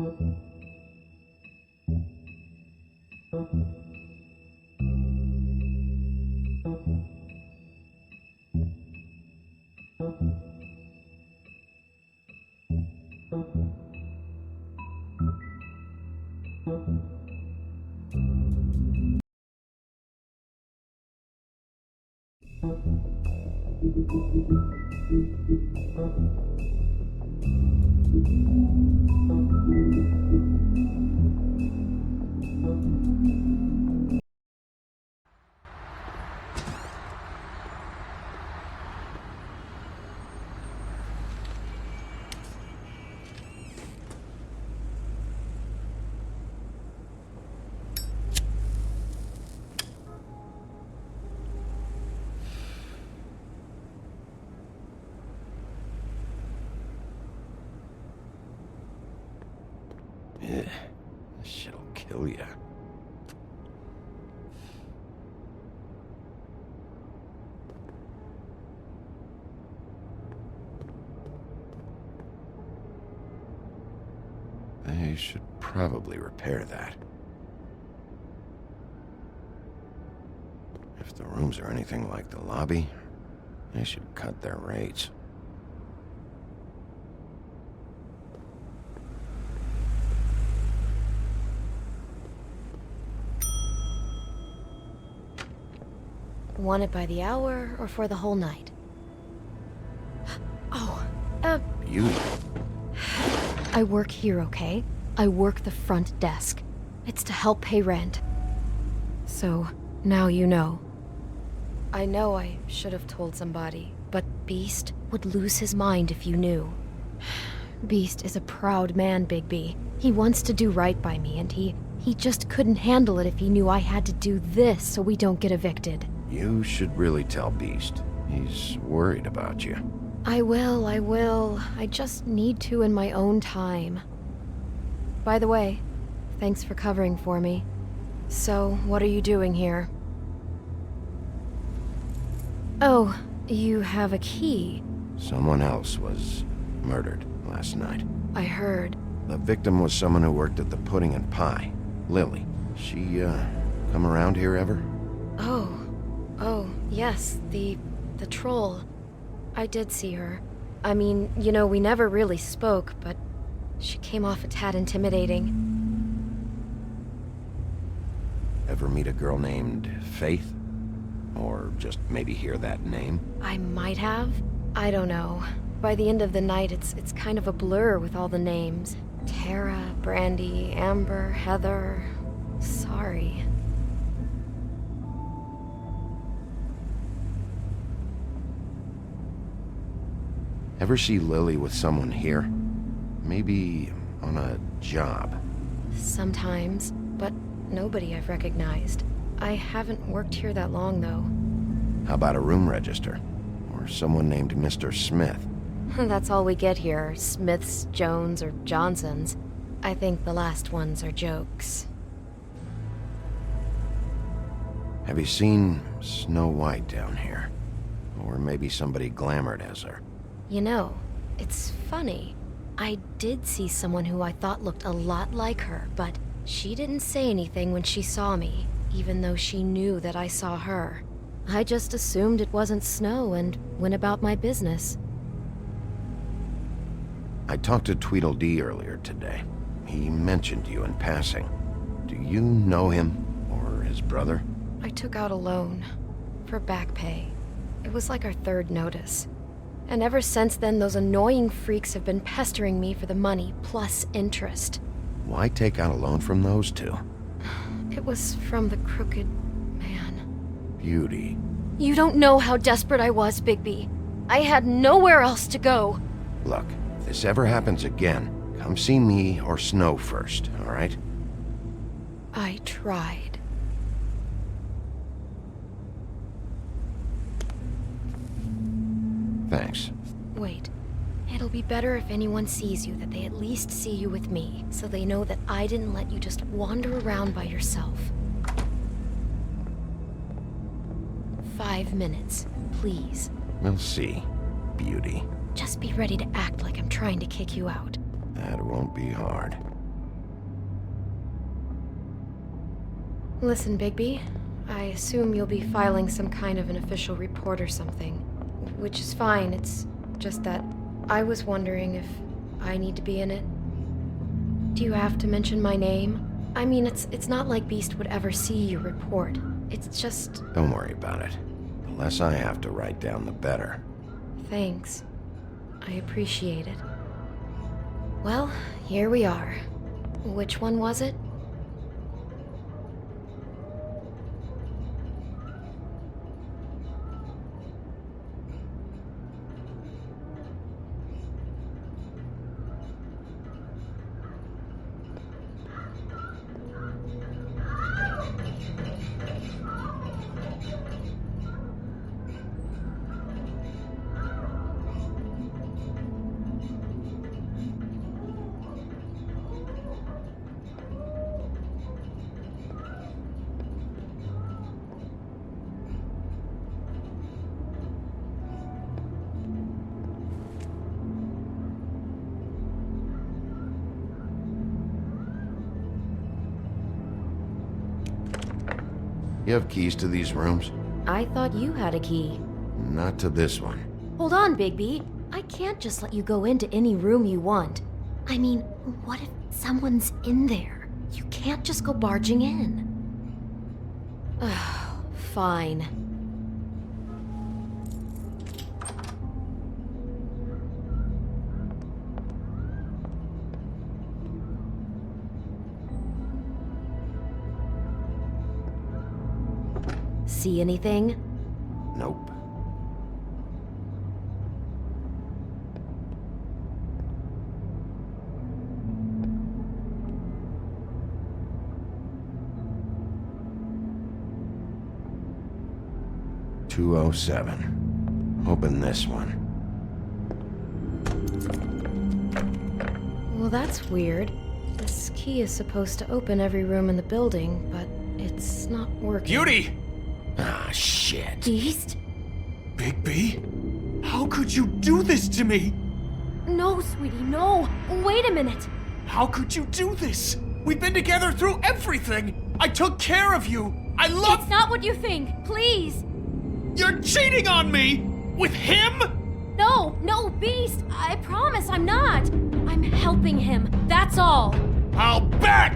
Ugh, this shit'll kill ya. They should probably repair that. If the rooms are anything like the lobby, they should cut their rates. Want it by the hour or for the whole night? Oh, Beauty. I work here, okay? I work the front desk. It's to help pay rent. So, now you know. I know I should have told somebody, but Beast would lose his mind if you knew. Beast is a proud man, Bigby. He wants to do right by me, and he just couldn't handle it if he knew I had to do this so we don't get evicted. You should really tell Beast. He's worried about you. I will. I just need to in my own time. By the way, thanks for covering for me. So, what are you doing here? Oh, you have a key. Someone else was murdered last night. I heard. The victim was someone who worked at the Pudding and Pie. Lily. She, come around here ever? Oh, yes, the troll. I did see her. I mean, you know, we never really spoke, but she came off a tad intimidating. Ever meet a girl named Faith? Or just maybe hear that name? I might have. I don't know. By the end of the night, it's kind of a blur with all the names. Tara, Brandy, Amber, Heather. Sorry. Ever see Lily with someone here? Maybe on a job? Sometimes, but nobody I've recognized. I haven't worked here that long, though. How about a room register? Or someone named Mr. Smith? That's all we get here, Smiths, Jones, or Johnsons. I think the last ones are jokes. Have you seen Snow White down here? Or maybe somebody glamored as her? You know, it's funny. I did see someone who I thought looked a lot like her, but she didn't say anything when she saw me, even though she knew that I saw her. I just assumed it wasn't Snow and went about my business. I talked to Tweedledee earlier today. He mentioned you in passing. Do you know him? Or his brother? I took out a loan. For back pay. It was like our third notice. And ever since then, those annoying freaks have been pestering me for the money, plus interest. Why take out a loan from those two? It was from the crooked man. Beauty. You don't know how desperate I was, Bigby. I had nowhere else to go. Look, if this ever happens again, come see me or Snow first, all right? I tried. Thanks. Wait. It'll be better if anyone sees you that they at least see you with me, so they know that I didn't let you just wander around by yourself. 5 minutes, please. We'll see, Beauty. Just be ready to act like I'm trying to kick you out. That won't be hard. Listen, Bigby, I assume you'll be filing some kind of an official report or something. Which is fine, it's just that I was wondering if I need to be in it. Do you have to mention my name? I mean, it's not like Beast would ever see your report. It's just... Don't worry about it. The less I have to write down, the better. Thanks. I appreciate it. Well, here we are. Which one was it? You have keys to these rooms? I thought you had a key. Not to this one. Hold on, Bigby. I can't just let you go into any room you want. I mean, what if someone's in there? You can't just go barging in. Ugh, fine. See anything? Nope. "207. Open this one." Well, that's weird. This key is supposed to open every room in the building, but it's not working. Beauty! Ah, shit. Beast? Bigby? How could you do this to me? No, sweetie, no. Wait a minute. How could you do this? We've been together through everything. I took care of you. I love... It's not what you think. Please. You're cheating on me! With him? No, Beast. I promise I'm not. I'm helping him. That's all. I'll bet!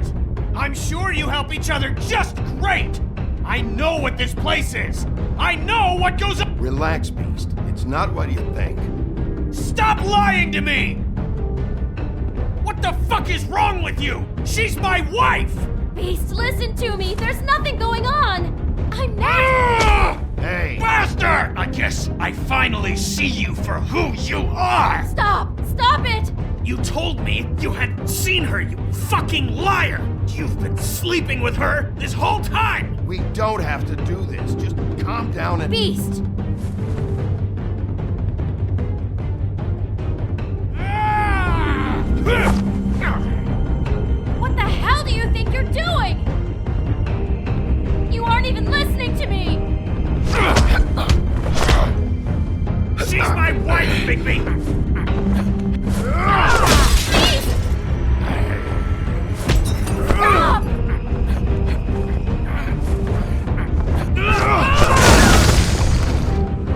I'm sure you help each other just great! I know what this place is! I know what goes on! Relax, Beast. It's not what you think. Stop lying to me! What the fuck is wrong with you? She's my wife! Beast, listen to me. There's nothing going on. I'm not... Ah! Hey! Bastard! I guess I finally see you for who you are! Stop it! You told me you had seen her, you fucking liar! You've been sleeping with her this whole time! We don't have to do this. Just calm down and... Beast! What the hell do you think you're doing? You aren't even listening to me! She's my wife, Bigby! Beast! Stop!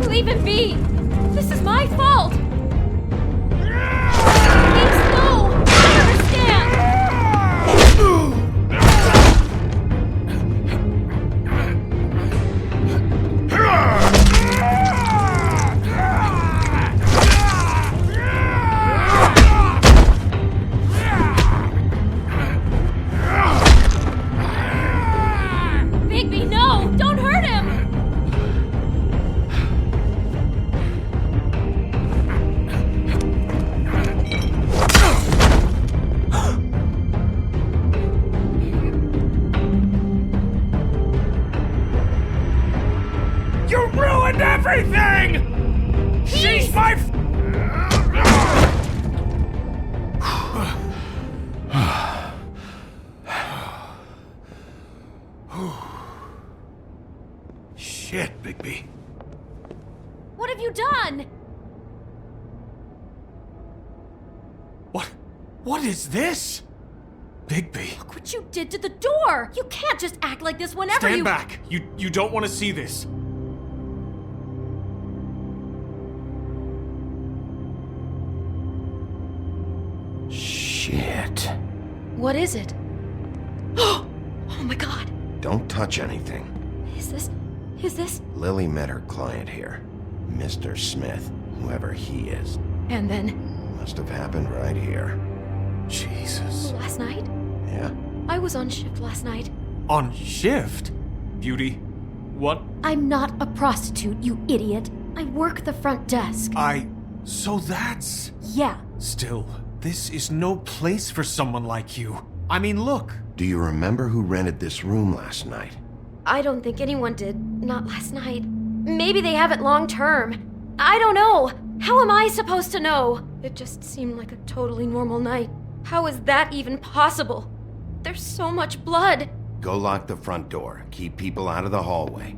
Leave him be! This is my fault! Beast, no! I understand! Bigby, no! Don't hurt him! You ruined everything! She's my... Shit, Bigby. What have you done? What is this? Bigby. Look what you did to the door! You can't just act like this whenever Stand back! You don't want to see this. Shit. What is it? Oh my god! Don't touch anything. Is this? Lily met her client here. Mr. Smith, whoever he is. And then, Must have happened right here. Jesus. last night? Yeah? I was on shift last night. On shift? Beauty, what? I'm not a prostitute, you idiot. I work the front desk. So that's... Yeah. Still, this is no place for someone like you. I mean, look. Do you remember who rented this room last night? I don't think anyone did. Not last night. Maybe they have it long term. I don't know. How am I supposed to know? It just seemed like a totally normal night. How is that even possible? There's so much blood. Go lock the front door. Keep people out of the hallway.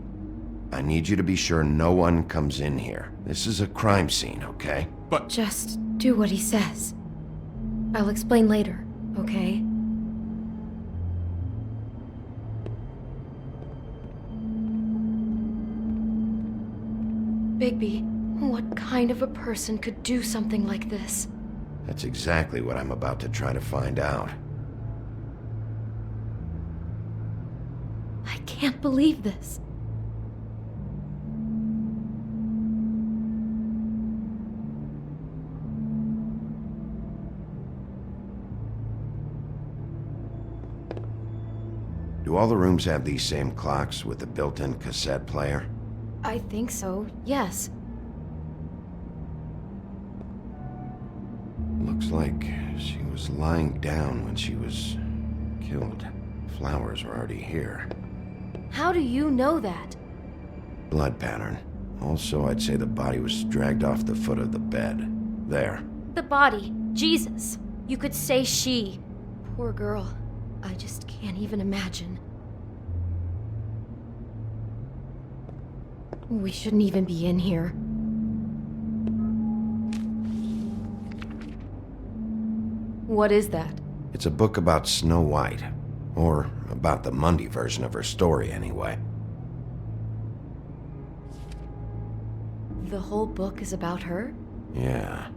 I need you to be sure no one comes in here. This is a crime scene, okay? But... Just do what he says. I'll explain later, okay? Bigby, what kind of a person could do something like this? That's exactly what I'm about to try to find out. I can't believe this. Do all the rooms have these same clocks with the built-in cassette player? I think so, yes. Looks like she was lying down when she was killed. Flowers were already here. How do you know that? Blood pattern. Also, I'd say the body was dragged off the foot of the bed. There. The body. Jesus. You could say she. Poor girl. I just can't even imagine. We shouldn't even be in here. What is that? It's a book about Snow White. Or about the Mundy version of her story, anyway. The whole book is about her? Yeah.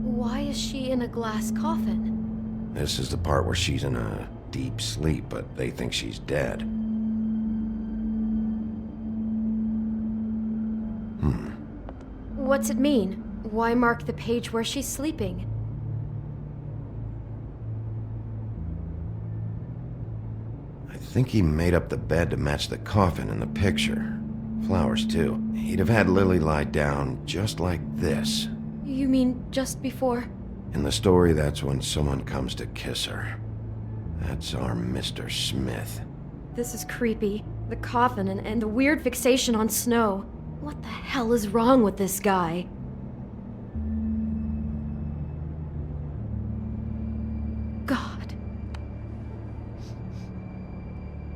Why is she in a glass coffin? This is the part where she's in a deep sleep, but they think she's dead. What's it mean? Why mark the page where she's sleeping? I think he made up the bed to match the coffin in the picture. Flowers, too. He'd have had Lily lie down just like this. You mean just before? In the story, that's when someone comes to kiss her. That's our Mr. Smith. This is creepy. The coffin and the weird fixation on Snow. What the hell is wrong with this guy? God.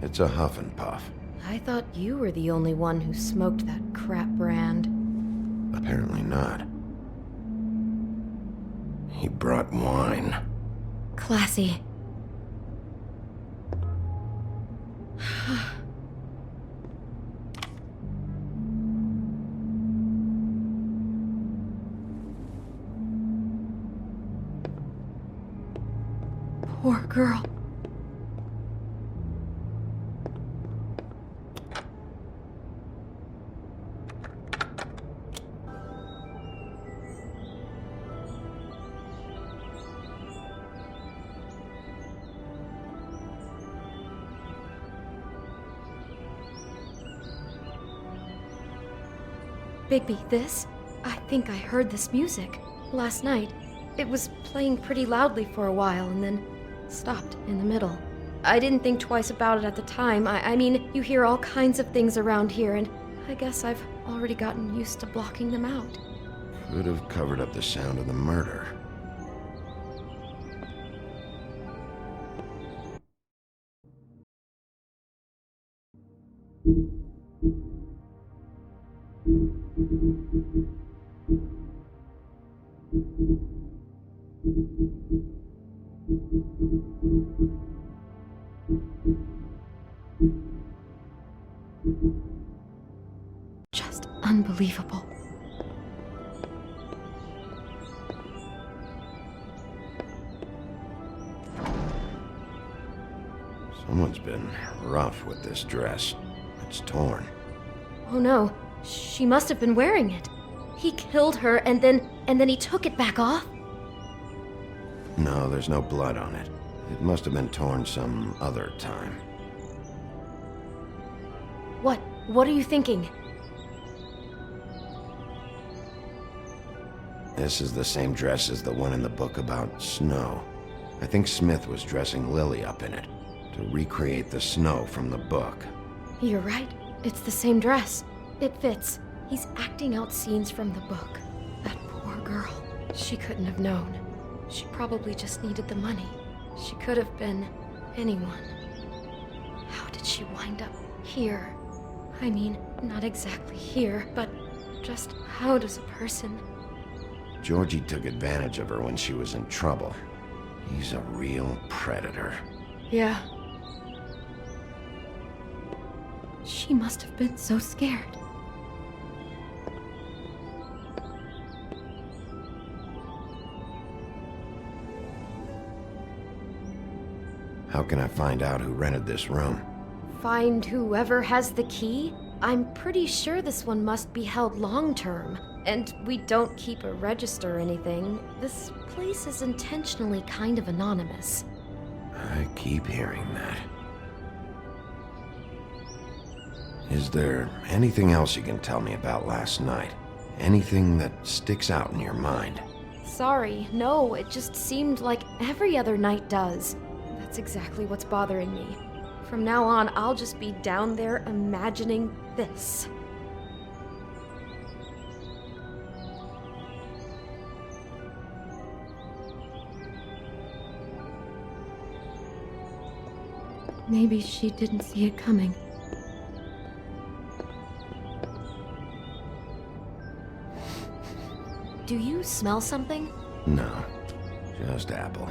It's a huff and puff. I thought you were the only one who smoked that crap brand. Apparently not. He brought wine. Classy. Poor girl. Bigby, this? I think I heard this music. Last night. It was playing pretty loudly for a while and then stopped in the middle. I didn't think twice about it at the time. I mean, you hear all kinds of things around here, and I guess I've already gotten used to blocking them out. Could have covered up the sound of the murder. Just unbelievable. Someone's been rough with this dress. It's torn. Oh no, she must have been wearing it. He killed her and then he took it back off? No, there's no blood on it. It must have been torn some other time. What are you thinking? This is the same dress as the one in the book about snow. I think Smith was dressing Lily up in it to recreate the snow from the book. You're right. It's the same dress. It fits. He's acting out scenes from the book. That poor girl. She couldn't have known. She probably just needed the money. She could have been anyone. How did she wind up here? I mean, not exactly here, but just how does a person... Georgie took advantage of her when she was in trouble. He's a real predator. Yeah. She must have been so scared. How can I find out who rented this room? Find whoever has the key? I'm pretty sure this one must be held long-term. And we don't keep a register or anything. This place is intentionally kind of anonymous. I keep hearing that. Is there anything else you can tell me about last night? Anything that sticks out in your mind? Sorry, no, it just seemed like every other night does. That's exactly what's bothering me. From now on, I'll just be down there imagining this. Maybe she didn't see it coming. Do you smell something? No, just apple.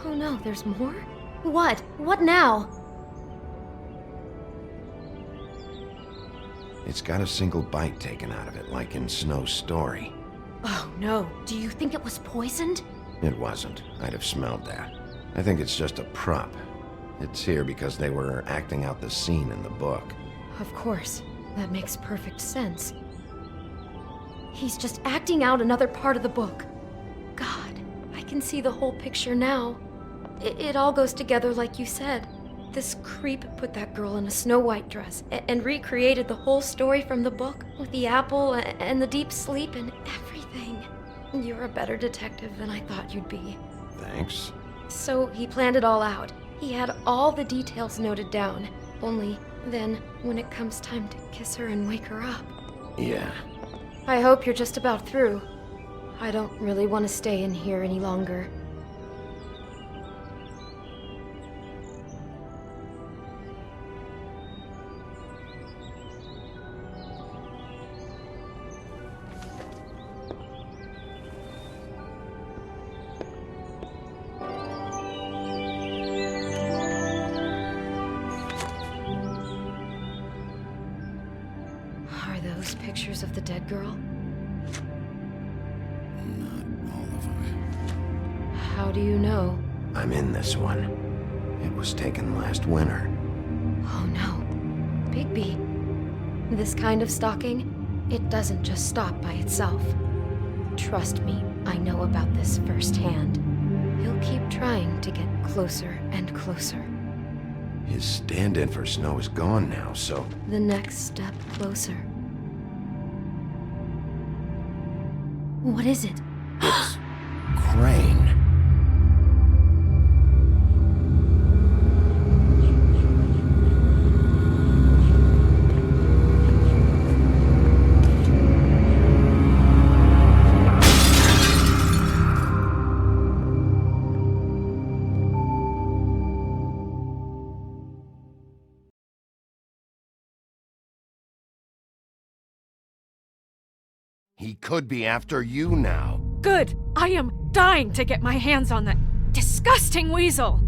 Oh no, there's more? What? What now? It's got a single bite taken out of it, like in Snow's story. Oh no, do you think it was poisoned? It wasn't. I'd have smelled that. I think it's just a prop. It's here because they were acting out the scene in the book. Of course. That makes perfect sense. He's just acting out another part of the book. God, I can see the whole picture now. It all goes together like you said. This creep put that girl in a Snow White dress and recreated the whole story from the book with the apple and the deep sleep and everything. You're a better detective than I thought you'd be. Thanks. So he planned it all out. He had all the details noted down. Only then, when it comes time to kiss her and wake her up. Yeah. I hope you're just about through. I don't really want to stay in here any longer. Are those pictures of the dead girl? Not all of them. How do you know? I'm in this one. It was taken last winter. Oh no. Bigby. This kind of stalking, it doesn't just stop by itself. Trust me, I know about this firsthand. He'll keep trying to get closer and closer. His stand-in for Snow is gone now, so... The next step closer. What is it? It's... Crane. He could be after you now. Good. I am dying to get my hands on that disgusting weasel.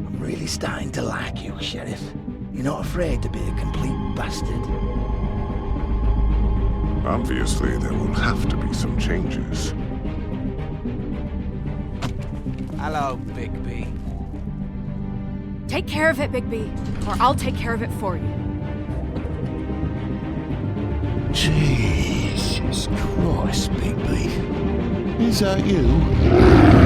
I'm really starting to like you, Sheriff. You're not afraid to be a complete bastard. Obviously, there will have to be some changes. Hello, Bigby. Take care of it, Bigby, or I'll take care of it for you. Jesus Christ, Bigby. Is that you?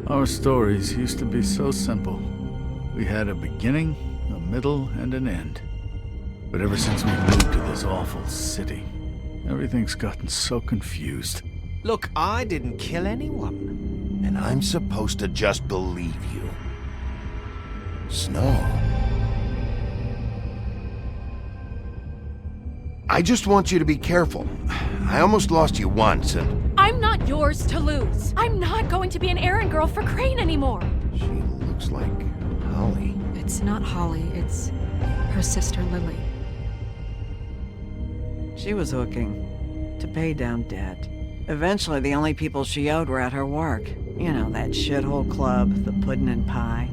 Our stories used to be so simple. We had a beginning, a middle, and an end. But ever since we moved to this awful city, everything's gotten so confused. Look, I didn't kill anyone. And I'm supposed to just believe you. Snow. I just want you to be careful. I almost lost you once, and... I'm not yours to lose. I'm not going to be an errand girl for Crane anymore. She looks like Holly. It's not Holly, it's her sister Lily. She was hooking to pay down debt. Eventually, the only people she owed were at her work. You know, that shithole club, the Puddin' and Pie.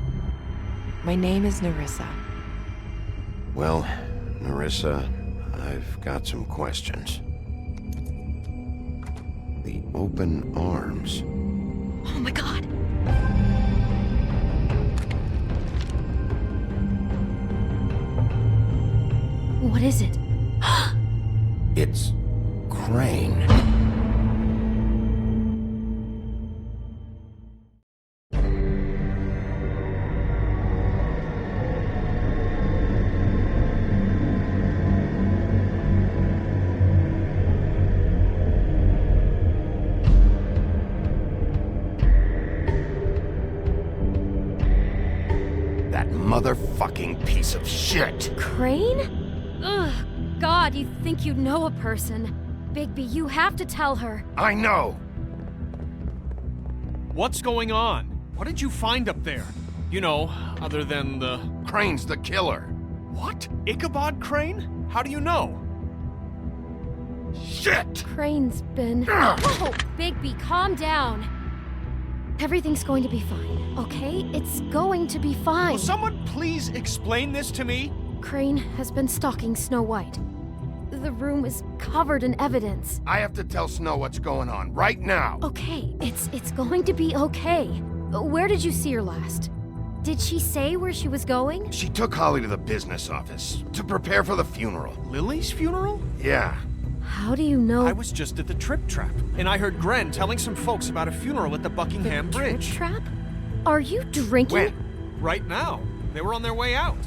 My name is Nerissa. Well, Nerissa, I've got some questions. The open arms. Oh my god! What is it? It's Crane. That motherfucking piece of shit! Crane? Ugh, God, you think you know a person. Bigby, you have to tell her. I know! What's going on? What did you find up there? You know, other than the... Crane's the killer. What? Ichabod Crane? How do you know? Shit! Crane's been... Oh, Bigby, calm down. Everything's going to be fine, okay? It's going to be fine. Will someone please explain this to me? Crane has been stalking Snow White. The room is covered in evidence. I have to tell Snow what's going on right now. Okay, it's going to be okay. Where did you see her last? Did she say where she was going? She took Holly to the business office to prepare for the funeral. Lily's funeral? Yeah. How do you know? I was just at the Trip Trap, and I heard Gren telling some folks about a funeral at the Buckingham Bridge. Trip trap? Are you drinking? When? Right now. They were on their way out.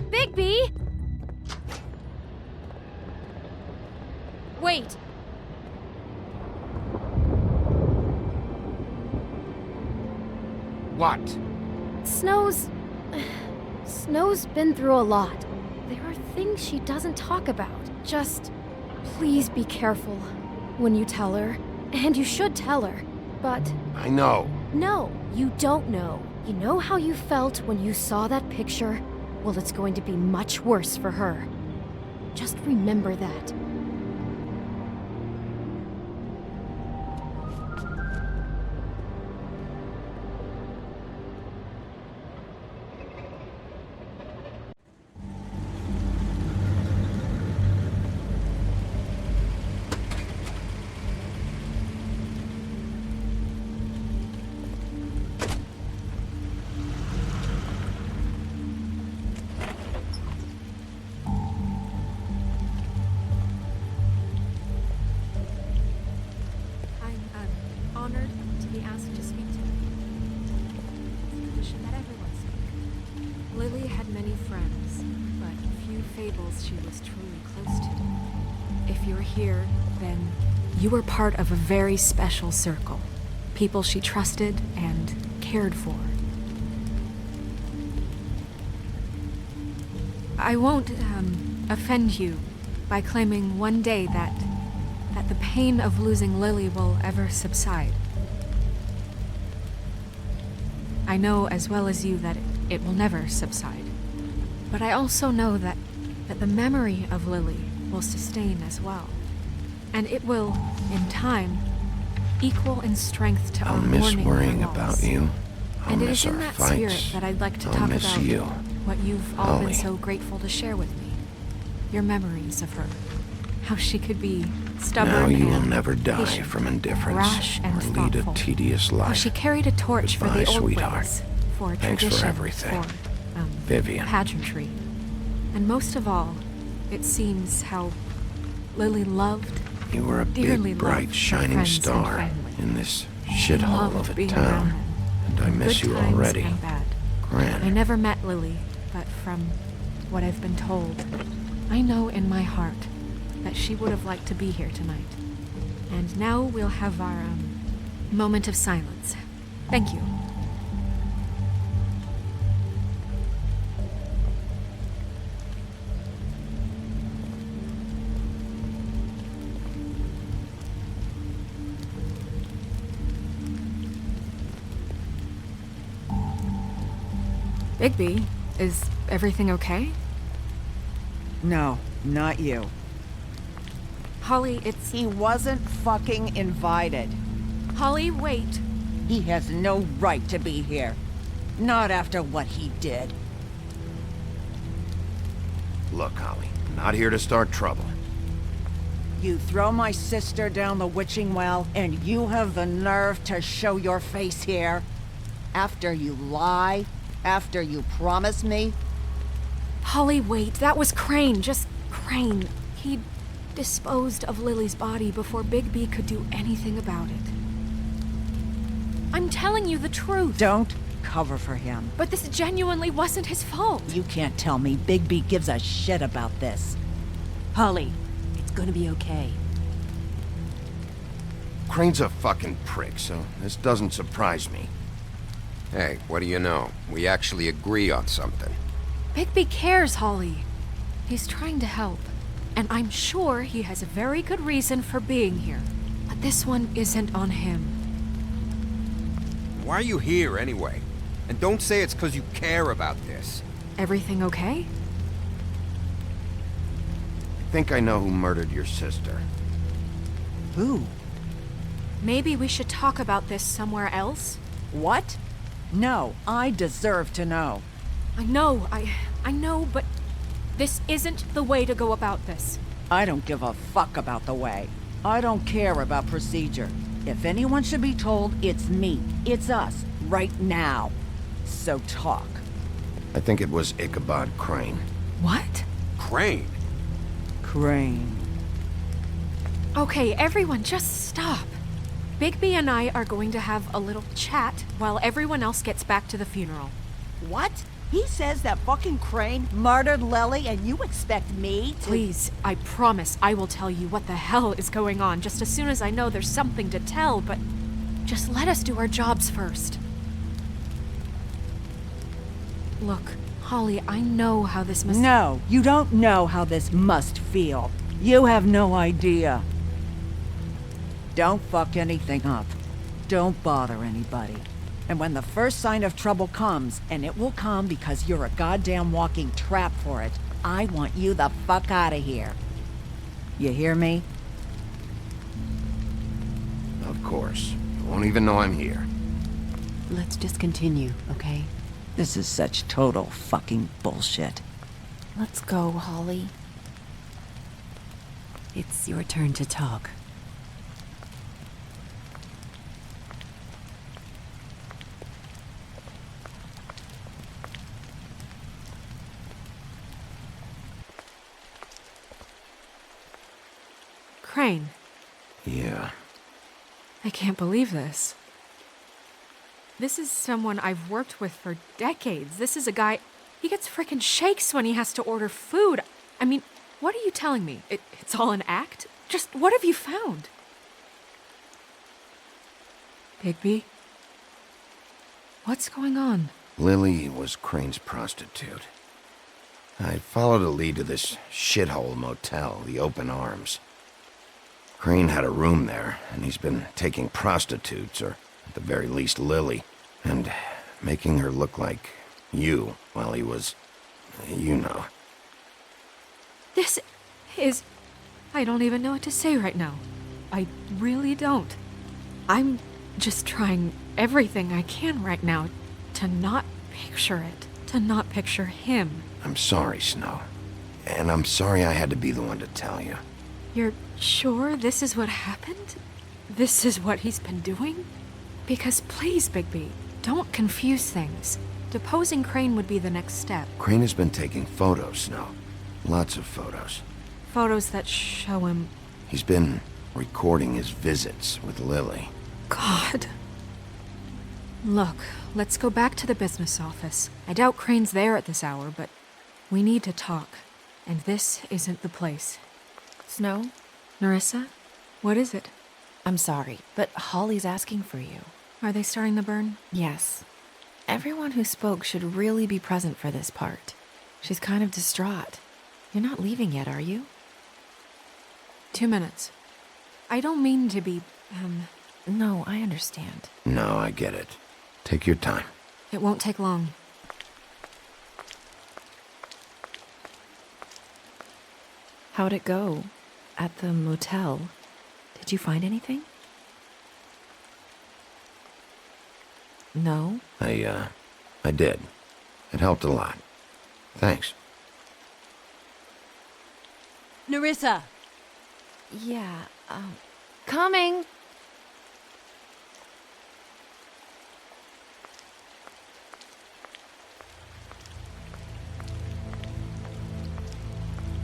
Bigby! Wait. What? Snow's been through a lot. There are things she doesn't talk about. Just please be careful when you tell her. And you should tell her. But I know. no, you don't know. You know how you felt when you saw that picture? Well, it's going to be much worse for her. Just remember that. honored to be asked to speak to you. It's a tradition that everyone's taken. Lily had many friends, but few fables she was truly close to. If you're here, then you were part of a very special circle. People she trusted and cared for. I won't, offend you by claiming one day that the pain of losing Lily will ever subside. I know as well as you that it will never subside. But I also know that the memory of Lily will sustain as well. And it will, in time, equal in strength to I'll our miss mourning worrying her loss. about you. I'll And it miss is in our that fights. spirit that I'd like to I'll talk miss about you. what you've all Holly. been so grateful to share with me. Your memories of her. How she could be stubborn Now you will and never die patient, from indifference rash and or lead a thoughtful. tedious life. How she carried a torch for Goodbye, the old sweetheart. ways, for Thanks for tradition, everything. for Vivian. pageantry. And most of all, it seems how Lily loved, You were a dearly big, bright, loved her shining friends and star family. in this shithole Loved of a being around town. them. And I miss Good you times already. and bad. Gran. I never met Lily, but from what I've been told, I know in my heart that she would have liked to be here tonight. And now we'll have our, moment of silence. Thank you. Bigby, is everything okay? No, not you. Holly, it's... He wasn't fucking invited. Holly, wait. He has no right to be here. Not after what he did. Look, Holly, I'm not here to start trouble. You throw my sister down the witching well, and you have the nerve to show your face here? After you lie? After you promise me? Holly, wait. That was Crane. Just Crane. He disposed of Lily's body before Bigby could do anything about it. I'm telling you the truth. Don't cover for him. But this genuinely wasn't his fault. You can't tell me Bigby gives a shit about this. Holly, it's gonna be okay. Crane's a fucking prick, so this doesn't surprise me. Hey, what do you know? We actually agree on something. Bigby cares, Holly. He's trying to help. And I'm sure he has a very good reason for being here. But this one isn't on him. Why are you here, anyway? And don't say it's because you care about this. Everything okay? I think I know who murdered your sister. Who? Maybe we should talk about this somewhere else? What? No, I deserve to know. I know, but this isn't the way to go about this. I don't give a fuck about the way. I don't care about procedure. If anyone should be told, it's me. It's us. Right now. So talk. I think it was Ichabod Crane. What? Crane? Crane. Okay, everyone, just stop. Bigby and I are going to have a little chat while everyone else gets back to the funeral. What? He says that fucking Crane murdered Lily and you expect me to— Please, I promise I will tell you what the hell is going on just as soon as I know there's something to tell, but just let us do our jobs first. Look, Holly, I know how this must— No, you don't know how this must feel. You have no idea. Don't fuck anything up. Don't bother anybody. And when the first sign of trouble comes, and it will come because you're a goddamn walking trap for it, I want you the fuck out of here. You hear me? Of course. You won't even know I'm here. Let's just continue, okay? This is such total fucking bullshit. Let's go, Holly. It's your turn to talk. Crane. Yeah. I can't believe this. This is someone I've worked with for decades. This is a guy... He gets frickin' shakes when he has to order food. I mean, what are you telling me? It's all an act? Just what have you found? Bigby? What's going on? Lily was Crane's prostitute. I followed a lead to this shithole motel, the Open Arms. Crane had a room there, and he's been taking prostitutes, or at the very least Lily, and making her look like you while he was... you know. This is... I don't even know what to say right now. I really don't. I'm just trying everything I can right now to not picture it, to not picture him. I'm sorry, Snow. And I'm sorry I had to be the one to tell you. You're sure this is what happened? This is what he's been doing? Because please, Bigby, don't confuse things. Deposing Crane would be the next step. Crane has been taking photos, Snow. Lots of photos. Photos that show him... He's been recording his visits with Lily. God. Look, let's go back to the business office. I doubt Crane's there at this hour, but we need to talk. And this isn't the place. Snow? Nerissa? What is it? I'm sorry, but Holly's asking for you. Are they starting the burn? Yes. Everyone who spoke should really be present for this part. She's kind of distraught. You're not leaving yet, are you? 2 minutes. I don't mean to be, No, I understand. No, I get it. Take your time. It won't take long. How'd it go? At the motel? Did you find anything? No? I did. It helped a lot. Thanks. Nerissa! Yeah, coming!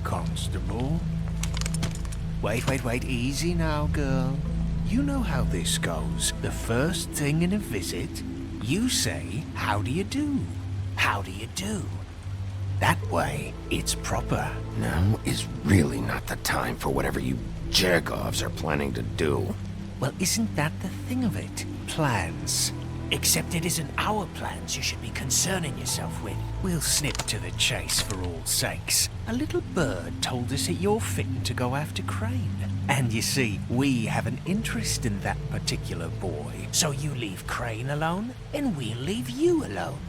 Constable? Wait, easy now, girl. You know how this goes. The first thing in a visit, you say, how do you do? How do you do? That way, it's proper. Now is really not the time for whatever you Jergovs are planning to do. Well, isn't that the thing of it? Plans. Except it isn't our plans you should be concerning yourself with. We'll snip to the chase for all sakes. A little bird told us that you're fitting to go after Crane. And you see, we have an interest in that particular boy. So you leave Crane alone, and we'll leave you alone.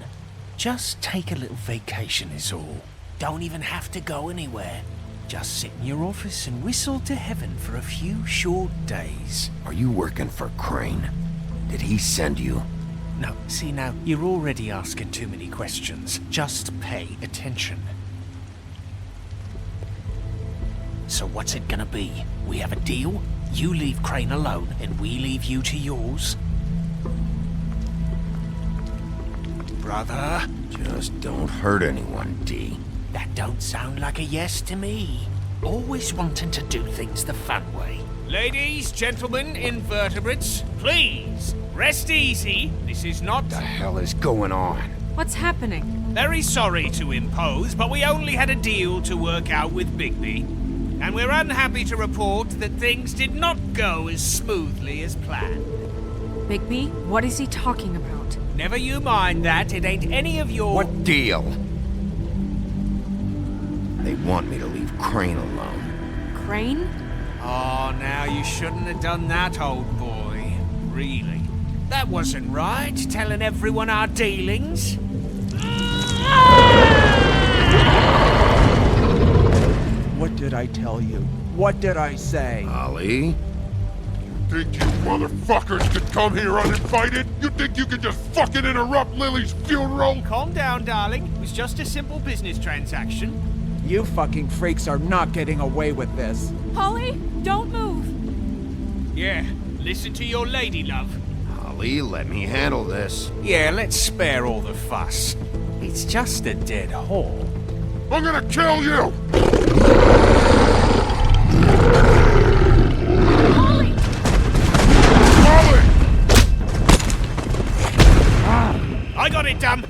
Just take a little vacation is all. Don't even have to go anywhere. Just sit in your office and whistle to heaven for a few short days. Are you working for Crane? Did he send you? No, see now, you're already asking too many questions. Just pay attention. So what's it gonna be? We have a deal? You leave Crane alone, and we leave you to yours? Brother? Just don't hurt anyone, D. That don't sound like a yes to me. Always wanting to do things the fun way. Ladies, gentlemen, invertebrates, please, rest easy. This is not... What the hell is going on? What's happening? Very sorry to impose, but we only had a deal to work out with Bigby. And we're unhappy to report that things did not go as smoothly as planned. Bigby, what is he talking about? Never you mind that, it ain't any of your... What deal? They want me to leave Crane alone. Crane? Oh, now you shouldn't have done that, old boy. Really. That wasn't right, telling everyone our dealings. What did I tell you? What did I say? Ollie? Think you motherfuckers could come here uninvited? You think you could just fucking interrupt Lily's funeral? Calm down, darling. It was just a simple business transaction. You fucking freaks are not getting away with this. Holly, don't move! Yeah, listen to your lady, love. Ollie, let me handle this. Yeah, let's spare all the fuss. It's just a dead whore. I'm gonna kill you! Holly! Holly! want it done.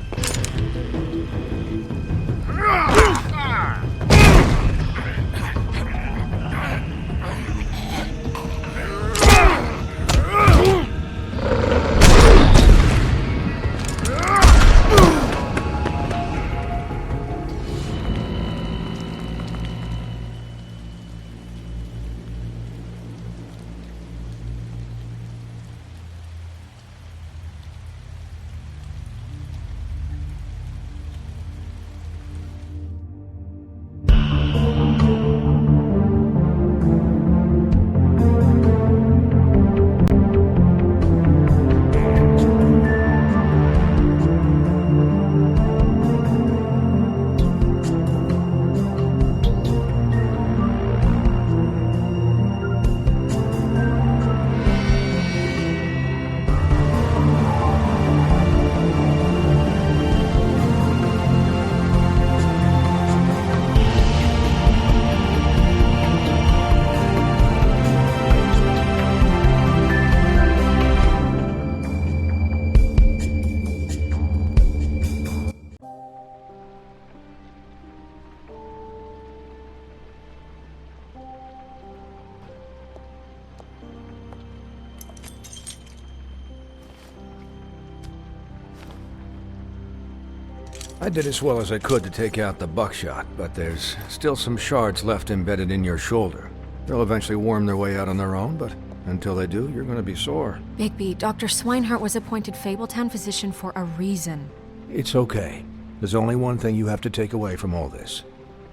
I did as well as I could to take out the buckshot, but there's still some shards left embedded in your shoulder. They'll eventually worm their way out on their own, but until they do, you're gonna be sore. Bigby, Dr. Swinehart was appointed Fabletown physician for a reason. It's okay. There's only one thing you have to take away from all this.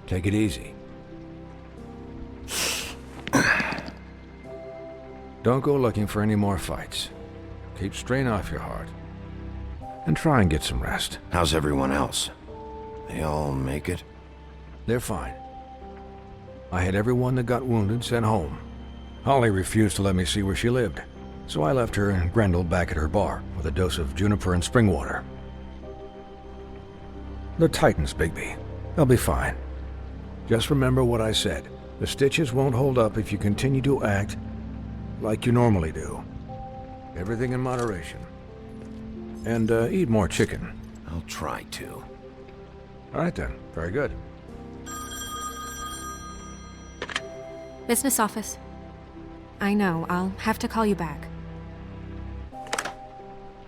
Take it easy. Don't go looking for any more fights. Keep strain off your heart. And try and get some rest. How's everyone else? They all make it? They're fine. I had everyone that got wounded sent home. Holly refused to let me see where she lived, so I left her and Grendel back at her bar with a dose of juniper and spring water. They're Titans, Bigby. They'll be fine. Just remember what I said. The stitches won't hold up if you continue to act like you normally do. Everything in moderation. And eat more chicken. I'll try to. All right then. Very good. Business office. I know, I'll have to call you back.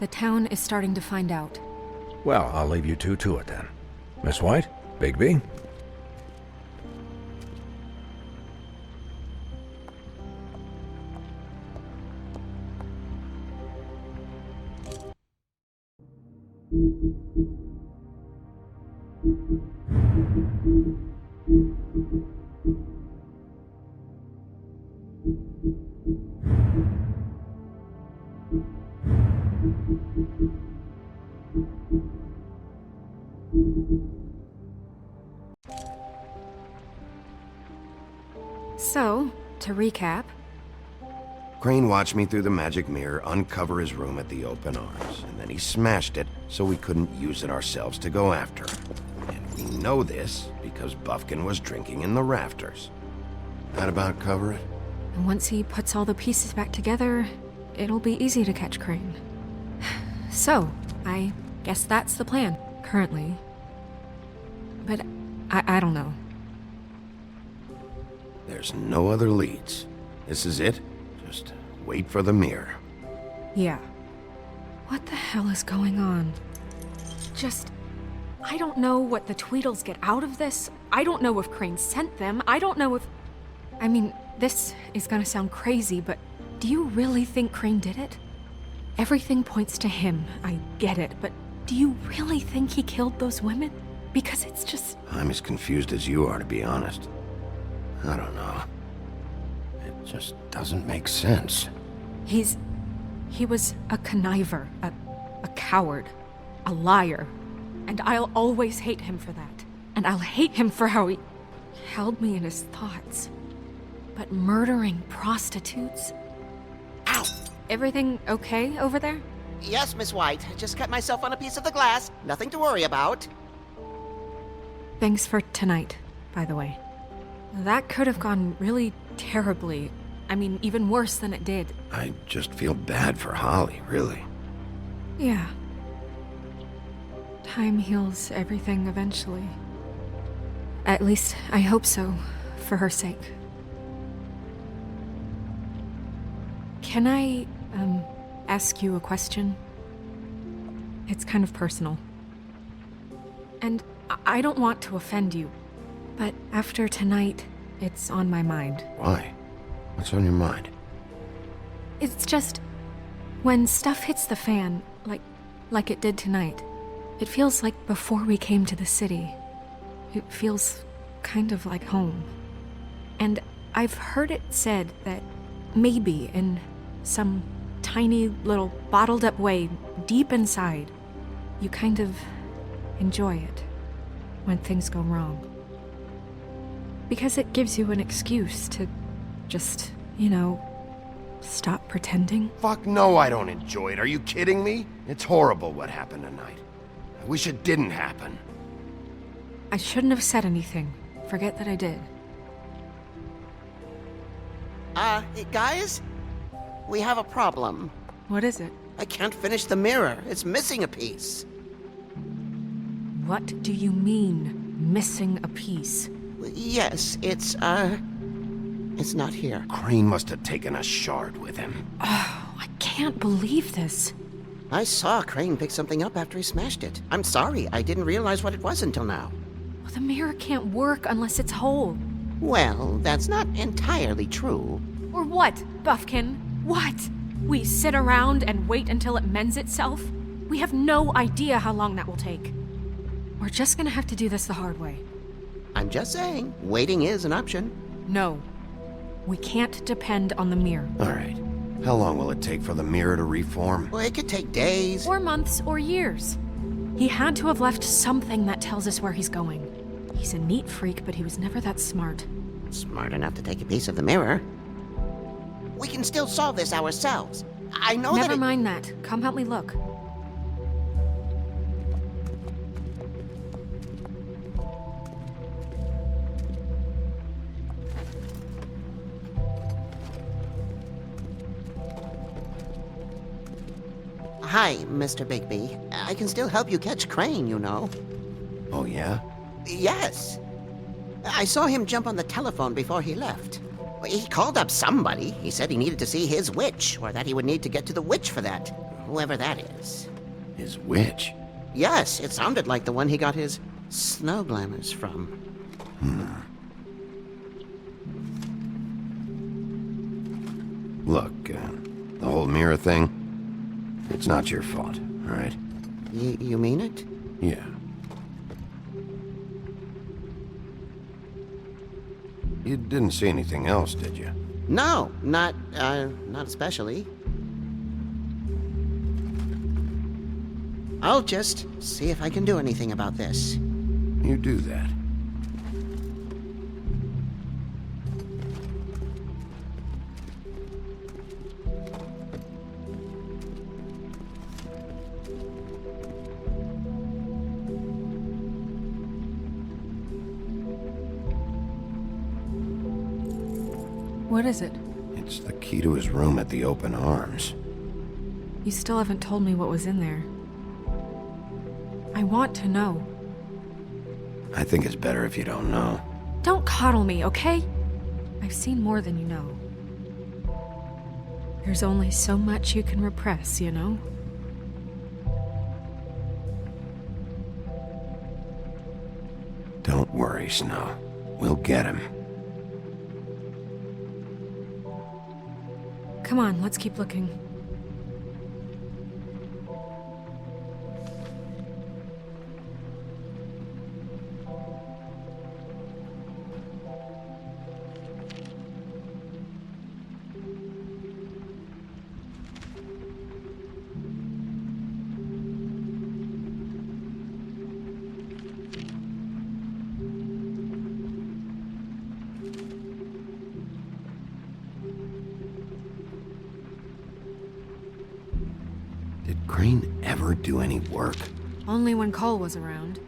The town is starting to find out. Well, I'll leave you two to it then. Miss White, Bigby. So, to recap... Crane watched me through the magic mirror uncover his room at the open arms, and then he smashed it so we couldn't use it ourselves to go after him. And we know this because Buffkin was drinking in the rafters. That about cover it? And once he puts all the pieces back together, it'll be easy to catch Crane. So, I guess that's the plan, currently. But I don't know. There's no other leads. This is it. Just wait for the mirror. Yeah. What the hell is going on? I don't know what the Tweedles get out of this. I don't know if Crane sent them. I don't know if... I mean, this is gonna sound crazy, but do you really think Crane did it? Everything points to him. I get it, but do you really think he killed those women? Because it's just... I'm as confused as you are, to be honest. I don't know. It just doesn't make sense. He was a conniver, a coward, a liar. And I'll always hate him for that. And I'll hate him for how he held me in his thoughts. But murdering prostitutes? Ow! Everything okay over there? Yes, Miss White. Just cut myself on a piece of the glass. Nothing to worry about. Thanks for tonight, by the way. That could have gone really terribly. I mean, even worse than it did. I just feel bad for Holly, really. Yeah. Time heals everything eventually. At least, I hope so, for her sake. Can I, ask you a question? It's kind of personal. And I don't want to offend you, but after tonight, it's on my mind. Why? What's on your mind? It's just, when stuff hits the fan, like it did tonight, it feels like before we came to the city. It feels kind of like home. And I've heard it said that maybe in some tiny little bottled up way deep inside, you kind of enjoy it when things go wrong. Because it gives you an excuse to just, stop pretending. Fuck no, I don't enjoy it. Are you kidding me? It's horrible what happened tonight. I wish it didn't happen. I shouldn't have said anything. Forget that I did. Guys? We have a problem. What is it? I can't finish the mirror. It's missing a piece. What do you mean, missing a piece? Yes, it's not here. Crane must have taken a shard with him. Oh, I can't believe this. I saw Crane pick something up after he smashed it. I'm sorry, I didn't realize what it was until now. Well, the mirror can't work unless it's whole. Well, that's not entirely true. Or what, Buffkin? What? We sit around and wait until it mends itself? We have no idea how long that will take. We're just gonna have to do this the hard way. I'm just saying, waiting is an option. No. We can't depend on the mirror. All right. How long will it take for the mirror to reform? Well, it could take days. Or months, or years. He had to have left something that tells us where he's going. He's a neat freak, but he was never that smart. Smart enough to take a piece of the mirror. We can still solve this ourselves. I know Never mind that. Come help me look. Hi, Mr. Bigby. I can still help you catch Crane, you know. Oh, yeah? Yes. I saw him jump on the telephone before he left. He called up somebody. He said he needed to see his witch, or that he would need to get to the witch for that. Whoever that is. His witch? Yes, it sounded like the one he got his snow glamours from. Look, the whole mirror thing, it's not your fault, all right? You mean it? Yeah. You didn't see anything else, did you? No, not especially. I'll just see if I can do anything about this. You do that. What is it? It's the key to his room at the Open Arms. You still haven't told me what was in there. I want to know. I think it's better if you don't know. Don't coddle me, okay? I've seen more than you know. There's only so much you can repress, you know? Don't worry, Snow. We'll get him. Come on, let's keep looking. Did Crane ever do any work? Only when Cole was around.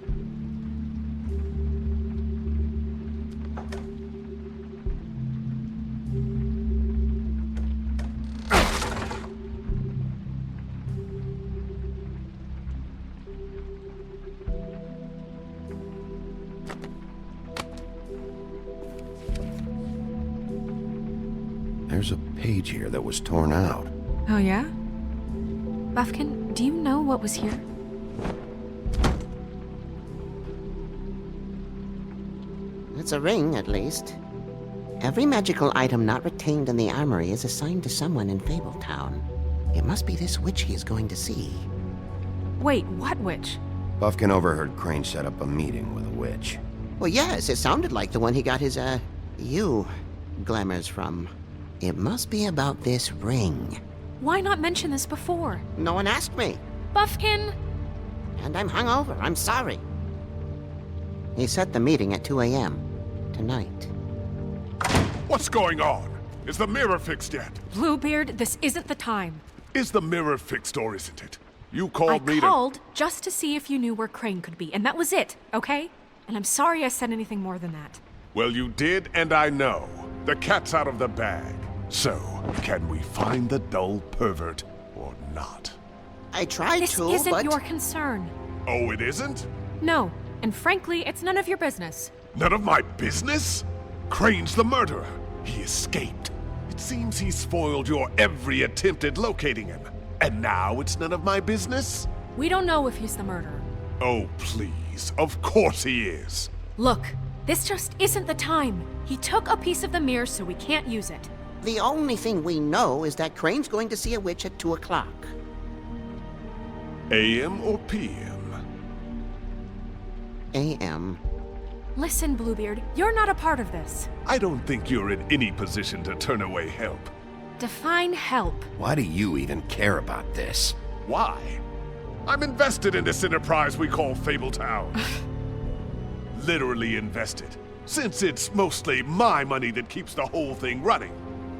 There's a page here that was torn out. Oh, yeah? Buffkin, do you know what was here? It's a ring, at least. Every magical item not retained in the armory is assigned to someone in Fabletown. It must be this witch he is going to see. Wait, what witch? Buffkin overheard Crane set up a meeting with a witch. Well, yes, it sounded like the one he got his, glamours from. It must be about this ring. Why not mention this before? No one asked me. Buffkin! And I'm hungover, I'm sorry. He set the meeting at 2 a.m. tonight. What's going on? Is the mirror fixed yet? Bluebeard, this isn't the time. Is the mirror fixed or isn't it? You called me I called just to see if you knew where Crane could be, and that was it, okay? And I'm sorry I said anything more than that. Well, you did, and I know. The cat's out of the bag. So, can we find the dull pervert or not? I tried this to, isn't your concern. Oh, it isn't? No, and frankly, it's none of your business. None of my business? Crane's the murderer. He escaped. It seems he spoiled your every attempt at locating him. And now it's none of my business? We don't know if he's the murderer. Oh, please. Of course he is. Look, this just isn't the time. He took a piece of the mirror, so we can't use it. The only thing we know is that Crane's going to see a witch at 2 o'clock. AM or PM? AM. Listen, Bluebeard, you're not a part of this. I don't think you're in any position to turn away help. Define help. Why do you even care about this? Why? I'm invested in this enterprise we call Fabletown. Literally invested, since it's mostly my money that keeps the whole thing running.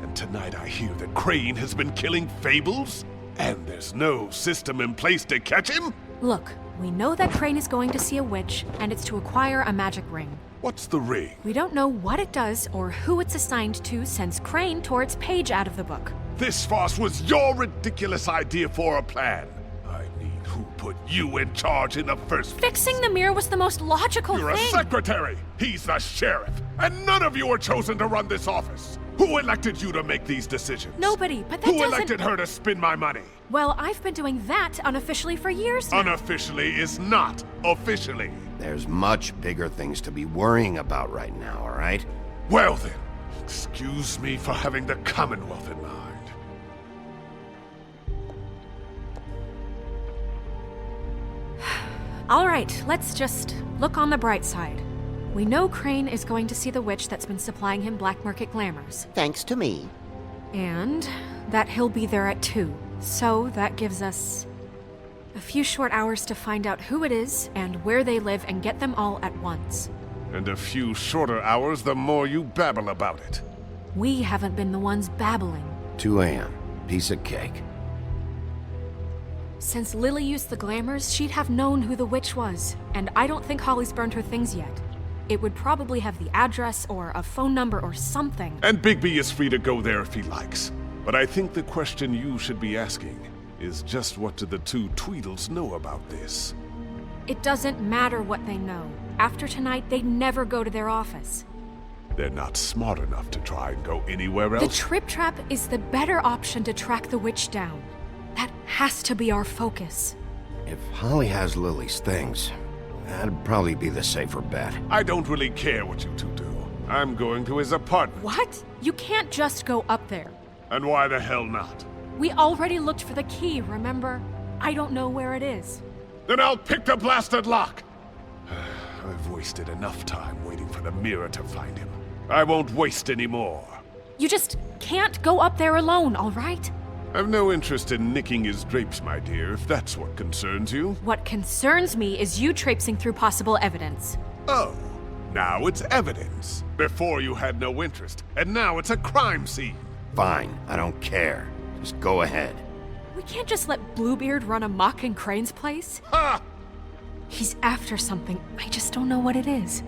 And tonight I hear that Crane has been killing fables, and there's no system in place to catch him? Look, we know that Crane is going to see a witch, and it's to acquire a magic ring. What's the ring? We don't know what it does or who it's assigned to since Crane tore its page out of the book. This farce was your ridiculous idea for a plan. I mean, who put you in charge in the first place? Fixing the mirror was the most logical You're thing. a secretary! He's the sheriff! And none of you were chosen to run this office! Who elected you to make these decisions? Nobody, but that Who doesn't... elected her to spend my money? Well, I've been doing that unofficially for years now. Unofficially is not officially. There's much bigger things to be worrying about right now, all right? Well then, excuse me for having the Commonwealth in mind. All right, let's just look on the bright side. We know Crane is going to see the witch that's been supplying him black market glamours. Thanks to me. And that he'll be there at 2. So that gives us a few short hours to find out who it is and where they live and get them all at once. And a few shorter hours the more you babble about it. We haven't been the ones babbling. 2 a.m. Piece of cake. Since Lily used the glamours, she'd have known who the witch was. And I don't think Holly's burned her things yet. It would probably have the address or a phone number or something. And Bigby is free to go there if he likes. But I think the question you should be asking is just what do the two Tweedles know about this? It doesn't matter what they know. After tonight, they'd never go to their office. They're not smart enough to try and go anywhere else. The Trip Trap is the better option to track the witch down. That has to be our focus. If Holly has Lily's things, that'd probably be the safer bet. I don't really care what you two do. I'm going to his apartment. What? You can't just go up there. And why the hell not? We already looked for the key, remember? I don't know where it is. Then I'll pick the blasted lock! I've wasted enough time waiting for the mirror to find him. I won't waste any more. You just can't go up there alone, all right? I've no interest in nicking his drapes, my dear, if that's what concerns you. What concerns me is you traipsing through possible evidence. Oh, now it's evidence. Before you had no interest, and now it's a crime scene. Fine, I don't care. Just go ahead. We can't just let Bluebeard run amok in Crane's place. Ha! He's after something, I just don't know what it is.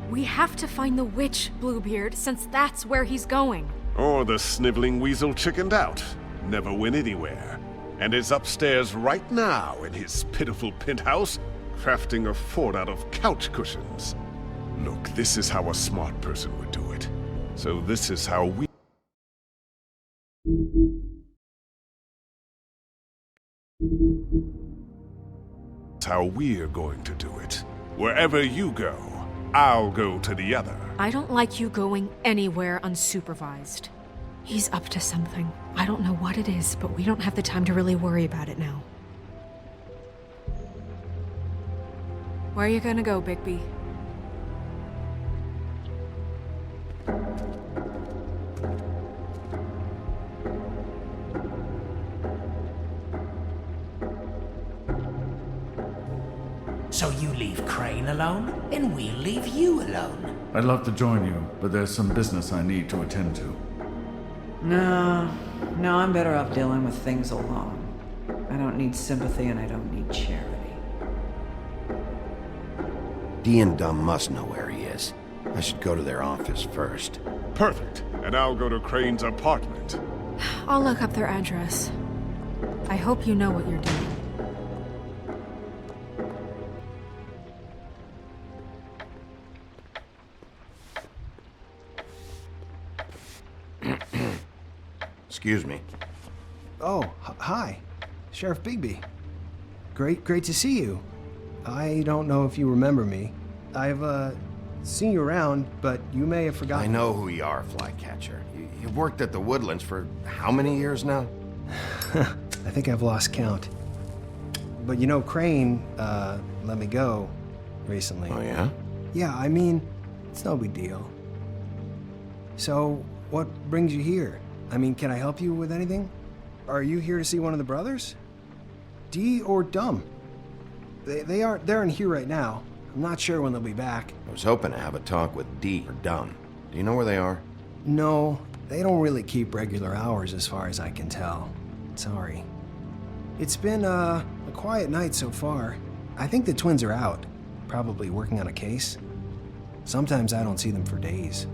We have to find the witch, Bluebeard, since that's where he's going. Or the sniveling weasel chickened out. Never went anywhere. And is upstairs right now in his pitiful penthouse, crafting a fort out of couch cushions. Look, this is how a smart person would do it. So this is how we That's how we're going to do it. Wherever you go, I'll go to the other. I don't like you going anywhere unsupervised. He's up to something. I don't know what it is, but we don't have the time to really worry about it now. Where are you gonna go, Bigby? So you leave Crane alone, and we'll leave you alone. I'd love to join you, but there's some business I need to attend to. No, I'm better off dealing with things alone. I don't need sympathy and I don't need charity. Dee and Dumb must know where he is. I should go to their office first. Perfect. And I'll go to Crane's apartment. I'll look up their address. I hope you know what you're doing. Excuse me. Oh, hi. Sheriff Bigby. Great to see you. I don't know if you remember me. I've, seen you around, but you may have forgotten. I know who you are, Flycatcher. You've worked at the Woodlands for how many years now? I think I've lost count. But you know, Crane, let me go recently. Oh, yeah? Yeah, I mean, it's no big deal. So, what brings you here? I mean, can I help you with anything? Are you here to see one of the brothers? Dee or Dumb? They're in here right now. I'm not sure when they'll be back. I was hoping to have a talk with Dee or Dumb. Do you know where they are? No, they don't really keep regular hours as far as I can tell. Sorry. It's been, a quiet night so far. I think the twins are out, probably working on a case. Sometimes I don't see them for days.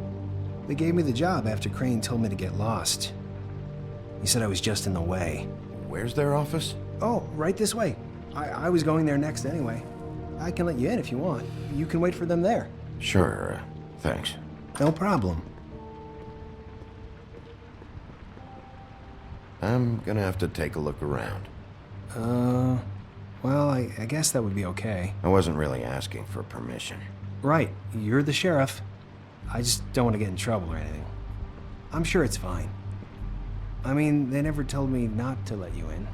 They gave me the job after Crane told me to get lost. He said I was just in the way. Where's their office? Oh, right this way. I was going there next anyway. I can let you in if you want. You can wait for them there. Sure, thanks. No problem. I'm gonna have to take a look around. Well, I guess that would be okay. I wasn't really asking for permission. Right, you're the sheriff. I just don't want to get in trouble or anything. I'm sure it's fine. I mean, they never told me not to let you in.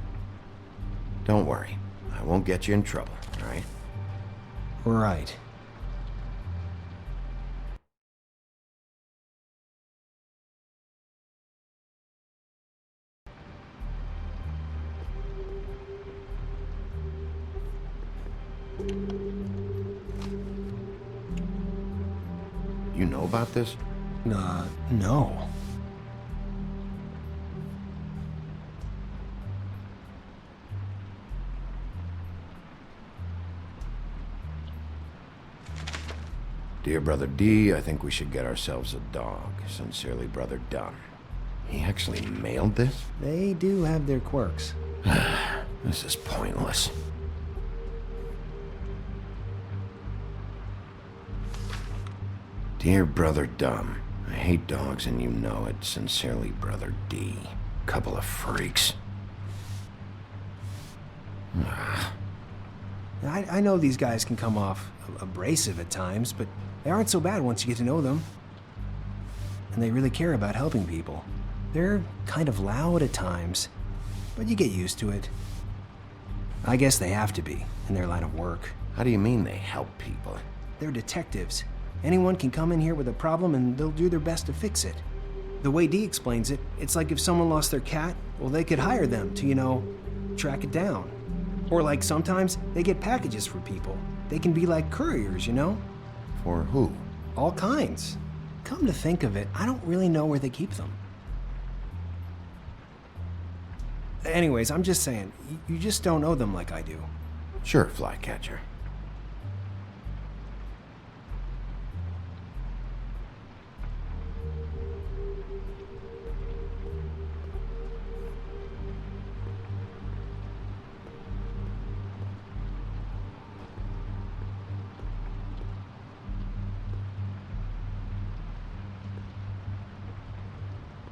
Don't worry. I won't get you in trouble, all right? Right. You know about this? No. Dear Brother D, I think we should get ourselves a dog. Sincerely, Brother Dunn. He actually mailed this? They do have their quirks. This is pointless. Dear Brother Dumb, I hate dogs and you know it. Sincerely, Brother D. Couple of freaks. I know these guys can come off abrasive at times, but they aren't so bad once you get to know them. And they really care about helping people. They're kind of loud at times, but you get used to it. I guess they have to be, in their line of work. How do you mean they help people? They're detectives. Anyone can come in here with a problem and they'll do their best to fix it. The way Dee explains it, it's like if someone lost their cat, well, they could hire them to, you know, track it down. Or like sometimes they get packages for people. They can be like couriers, you know? For who? All kinds. Come to think of it, I don't really know where they keep them. Anyways, I'm just saying, you just don't know them like I do. Sure, Flycatcher.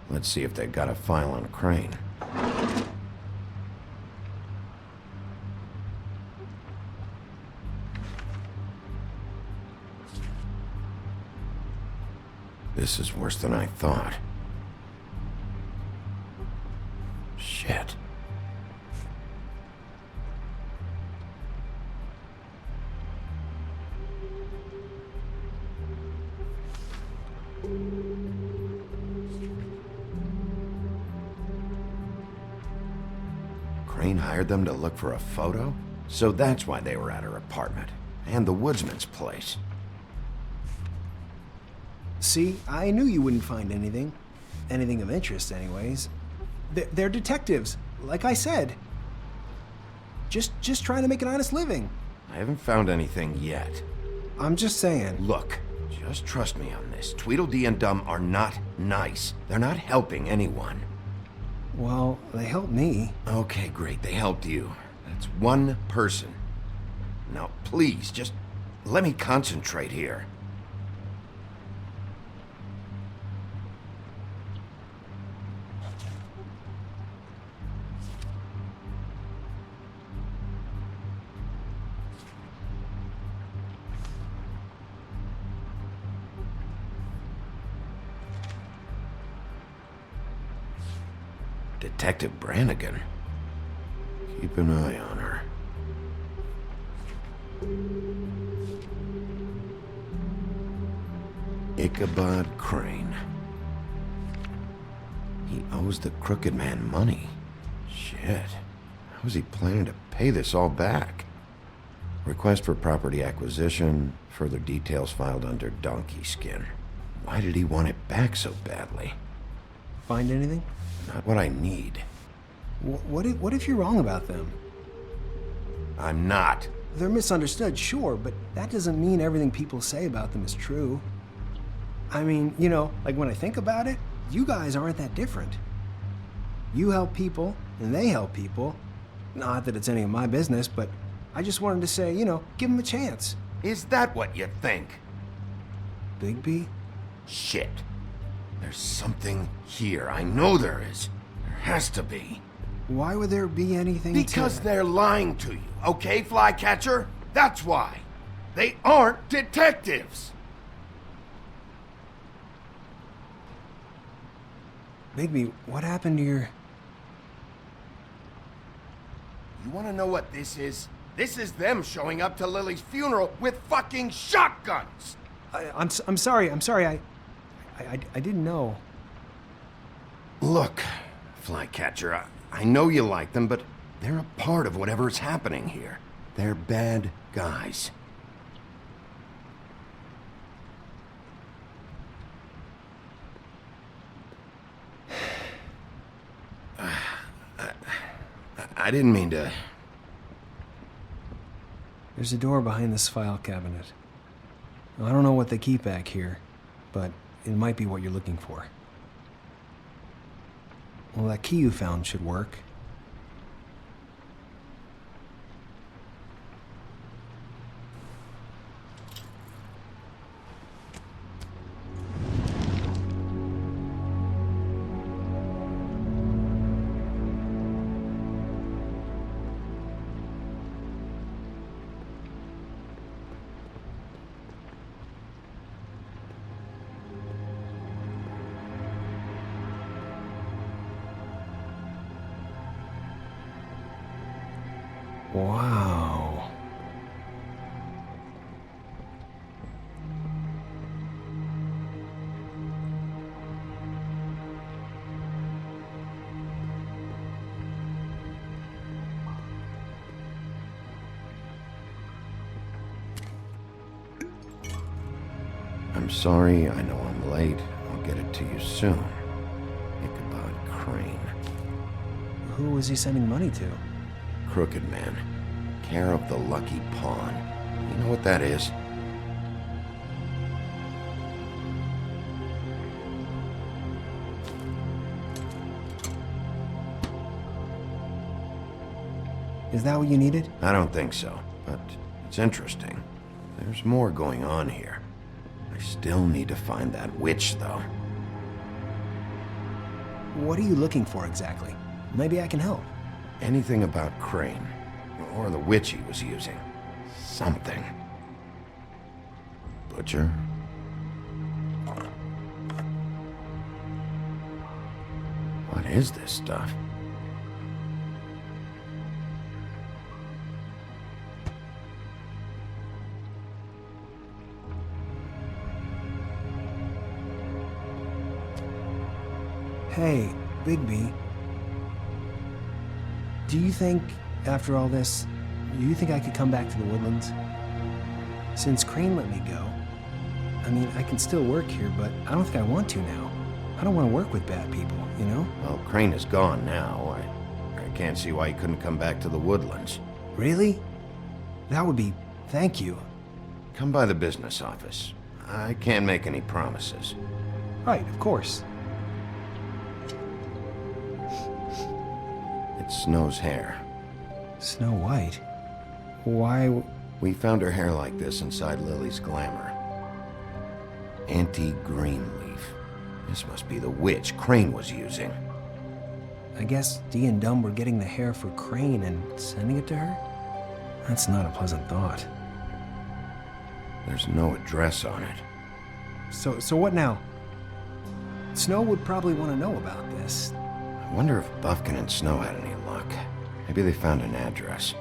Let's see if they got a file on Crane. This is worse than I thought. Shit. Crane hired them to look for a photo? So that's why they were at her apartment. And the woodsman's place. See, I knew you wouldn't find anything. Anything of interest, anyways. They're detectives, like I said. Just trying to make an honest living. I haven't found anything yet. I'm just saying. Look, just trust me on this. Tweedledee and Dum are not nice. They're not helping anyone. Well, they helped me. Okay, great. They helped you. That's one person. Now, please, just let me concentrate here. Detective Brannigan. Keep an eye on her. Ichabod Crane. He owes the crooked man money. Shit. How is he planning to pay this all back? Request for property acquisition. Further details filed under donkey skin. Why did he want it back so badly? Find anything? Not what I need. What if you're wrong about them? I'm not. They're misunderstood, sure, but that doesn't mean everything people say about them is true. I mean, you know, like when I think about it, you guys aren't that different. You help people, and they help people. Not that it's any of my business, but I just wanted to say, you know, give them a chance. Is that what you think? Bigby? Shit. There's something here. I know there is. There has to be. Why would there be anything Because they're lying to you, okay, Flycatcher? That's why. They aren't detectives! Bigby, what happened to your... You want to know what this is? This is them showing up to Lily's funeral with fucking shotguns! I'm sorry. I didn't know. Look, Flycatcher, I know you like them, but they're a part of whatever's happening here. They're bad guys. I didn't mean to... There's a door behind this file cabinet. I don't know what they keep back here, but it might be what you're looking for. Well, that key you found should work. Wow. I'm sorry, I know I'm late. I'll get it to you soon. Ichabod Crane. Who was he sending money to? Crooked man. Care of the Lucky Pawn. You know what that is? Is that what you needed? I don't think so, but it's interesting. There's more going on here. I still need to find that witch, though. What are you looking for exactly? Maybe I can help. Anything about Crane, or the witch he was using. Something. Butcher? is this stuff? Hey, Bigby. Do you think, after all this, do you think I could come back to the Woodlands? Since Crane let me go, I mean, I can still work here, but I don't think I want to now. I don't want to work with bad people, you know? Well, Crane is gone now. I can't see why he couldn't come back to the Woodlands. Really? That would be... thank you. Come by the business office. I can't make any promises. Right, of course. It's Snow's hair. Snow White? Why... We found her hair like this inside Lily's glamour. Anti-Greenleaf. This must be the witch Crane was using. I guess Dee and Dumb were getting the hair for Crane and sending it to her? That's not a pleasant thought. There's no address on it. So what now? Snow would probably want to know about this. I wonder if Buffkin and Snow had any luck. Maybe they found an address.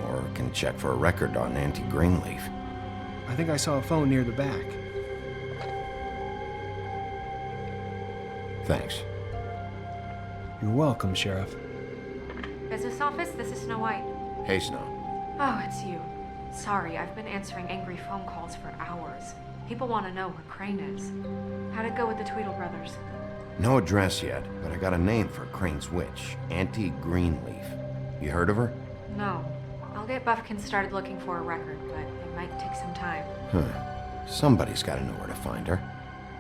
Or can check for a record on Anti-Greenleaf. I think I saw a phone near the back. Thanks. You're welcome, Sheriff. Business office, this is Snow White. Hey, Snow. Oh, it's you. Sorry, I've been answering angry phone calls for hours. People want to know where Crane is. How'd it go with the Tweedle brothers? No address yet, but I got a name for Crane's witch. Anti-Greenleaf. You heard of her? No. I'll get Buffkin started looking for a record, but it might take some time. Huh. Somebody's got to know where to find her.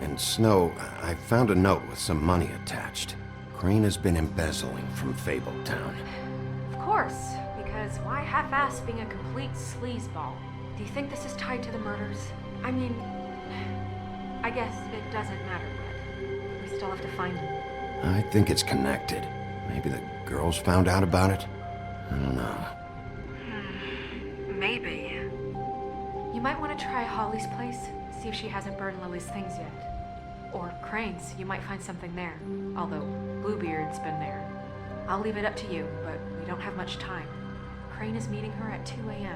And Snow, I found a note with some money attached. Crane has been embezzling from Fabletown. Of course, because why half-ass being a complete sleazeball? Do you think this is tied to the murders? I mean, I guess it doesn't matter, but we still have to find him. I think it's connected. Maybe the girls found out about it? I don't know. Maybe. You might want to try Holly's place, see if she hasn't burned Lily's things yet. Or Crane's, you might find something there. Although Bluebeard's been there. I'll leave it up to you, but we don't have much time. Crane is meeting her at 2 a.m.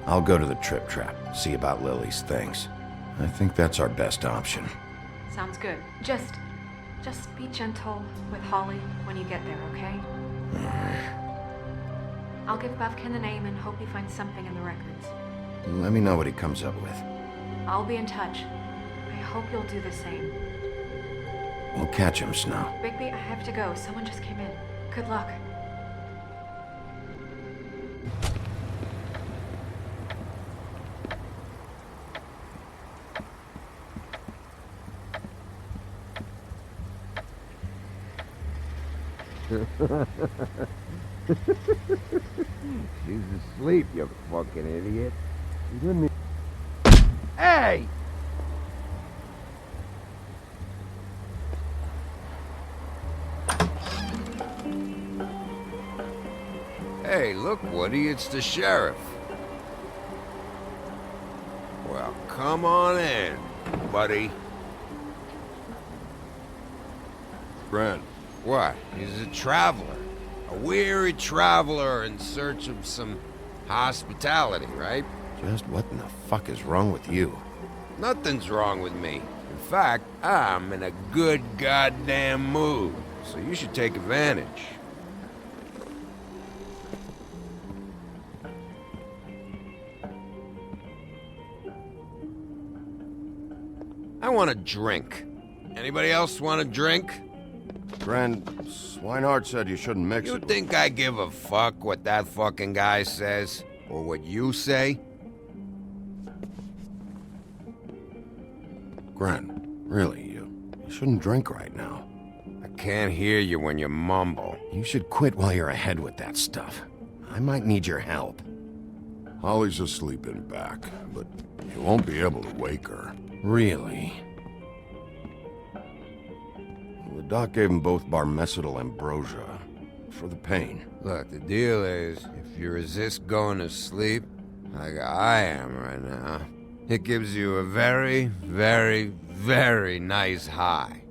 I'll go to the Trip Trap, see about Lily's things. I think that's our best option. Sounds good. Just be gentle with Holly when you get there, okay? I'll give Buffkin the name and hope he finds something in the records. Let me know what he comes up with. I'll be in touch. I hope you'll do the same. We'll catch him, Snow. Bigby, I have to go. Someone just came in. Good luck. She's asleep, you fucking idiot. You didn't... Hey! Hey, look, Woody, it's the sheriff. Well, come on in, buddy. Brent. What? He's a traveler. A weary traveler in search of some hospitality, right? Just what in the fuck is wrong with you? Nothing's wrong with me. In fact, I'm in a good goddamn mood, so you should take advantage. I want a drink. Anybody else want a drink? Friend, Swinehart said you shouldn't mix You it. think I give a fuck what that fucking guy says? Or what you say? Gren, really, you shouldn't drink right now. I can't hear you when you mumble. You should quit while you're ahead with that stuff. I might need your help. Holly's asleep in back, but you won't be able to wake her. Really? The doc gave them both Barmecidal ambrosia for the pain. Look, the deal is, if you resist going to sleep, like I am right now, It gives you a very, very, very nice high.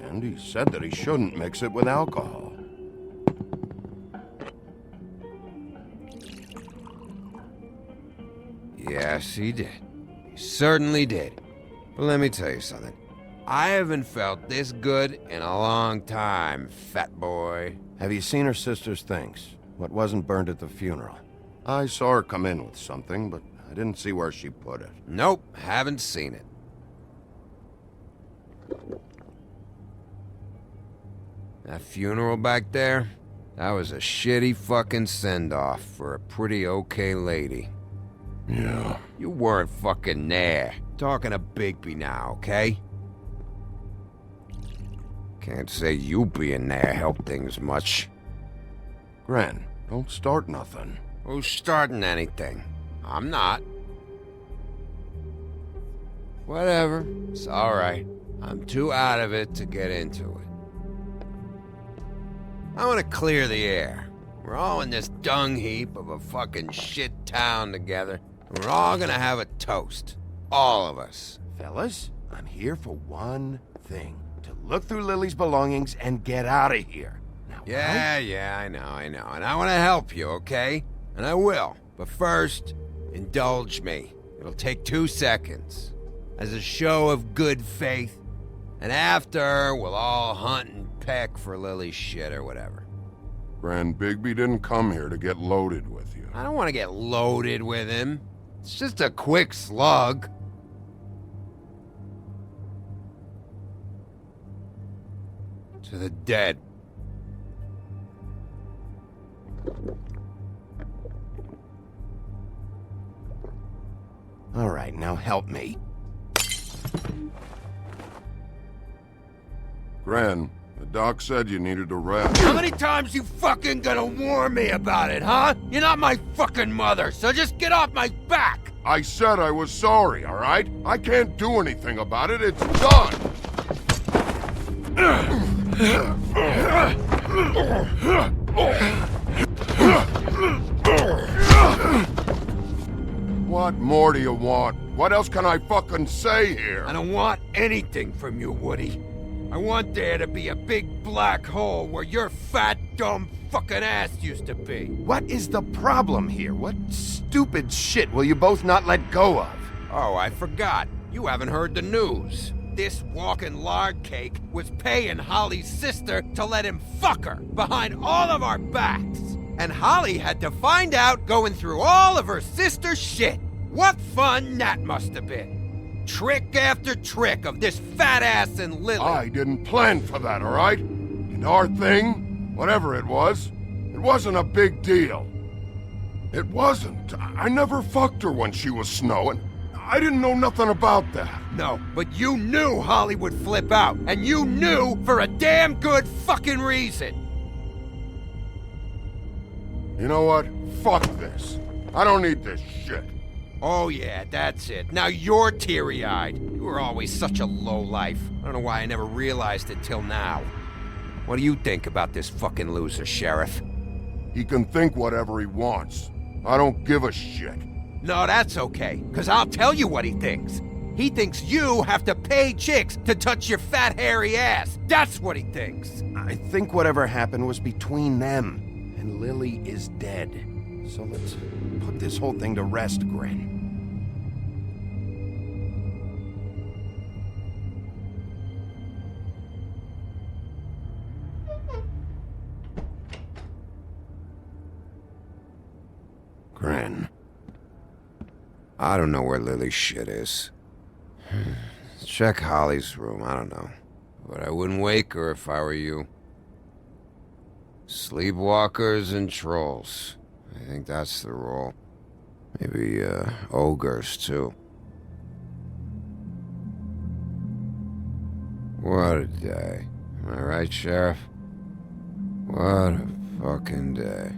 And he said that he shouldn't mix it with alcohol. Yes, he did. He certainly did. But let me tell you something. I haven't felt this good in a long time, fat boy. Have you seen her sister's things? What wasn't burned at the funeral? I saw her come in with something, but I didn't see where she put it. Nope, haven't seen it. That funeral back there, that was a shitty fucking send-off for a pretty okay lady. Yeah. You weren't fucking there. Talking to Bigby now, okay? Can't say you being there helped things much. Gren, don't start nothing. Who's starting anything? I'm not. Whatever. It's alright. I'm too out of it to get into it. I want to clear the air. We're all in this dung heap of a fucking shit town together. And we're all gonna have a toast. All of us. Fellas, I'm here for one thing. To look through Lily's belongings and get out of here. Now, Yeah, I know. And I want to help you, okay? And I will. But first, indulge me. It'll take 2 seconds. As a show of good faith. And after, we'll all hunt and peck for Lily's shit or whatever. Grand Bigby didn't come here to get loaded with you. I don't want to get loaded with him. It's just a quick slug. To the dead. All right, now help me. Gran, the doc said you needed a rest. How many times you fucking gonna warn me about it, huh? You're not my fucking mother, so just get off my back! I said I was sorry, all right? I can't do anything about it. It's done! What more do you want? What else can I fucking say here? I don't want anything from you, Woody. I want there to be a big black hole where your fat, dumb fucking ass used to be. What is the problem here? What stupid shit will you both not let go of? Oh, I forgot. You haven't heard the news. This walking lard cake was paying Holly's sister to let him fuck her behind all of our backs. And Holly had to find out going through all of her sister's shit. What fun that must have been. Trick after trick of this fat ass and Lily. I didn't plan for that, all right? And our thing, whatever it wasn't a big deal. It wasn't. I never fucked her when she was snowing. I didn't know nothing about that. No, but you knew Holly would flip out, and you knew for a damn good fucking reason. You know what? Fuck this. I don't need this shit. Oh yeah, that's it. Now you're teary-eyed. You were always such a lowlife. I don't know why I never realized it till now. What do you think about this fucking loser, Sheriff? He can think whatever he wants. I don't give a shit. No, that's okay, because I'll tell you what he thinks. He thinks you have to pay chicks to touch your fat, hairy ass. That's what he thinks. I think whatever happened was between them, and Lily is dead. So let's put this whole thing to rest, Gren. Gren. I don't know where Lily's shit is. Check Holly's room, I don't know. But I wouldn't wake her if I were you. Sleepwalkers and trolls. I think that's the rule. Maybe, ogres, too. What a day. Am I right, Sheriff? What a fucking day.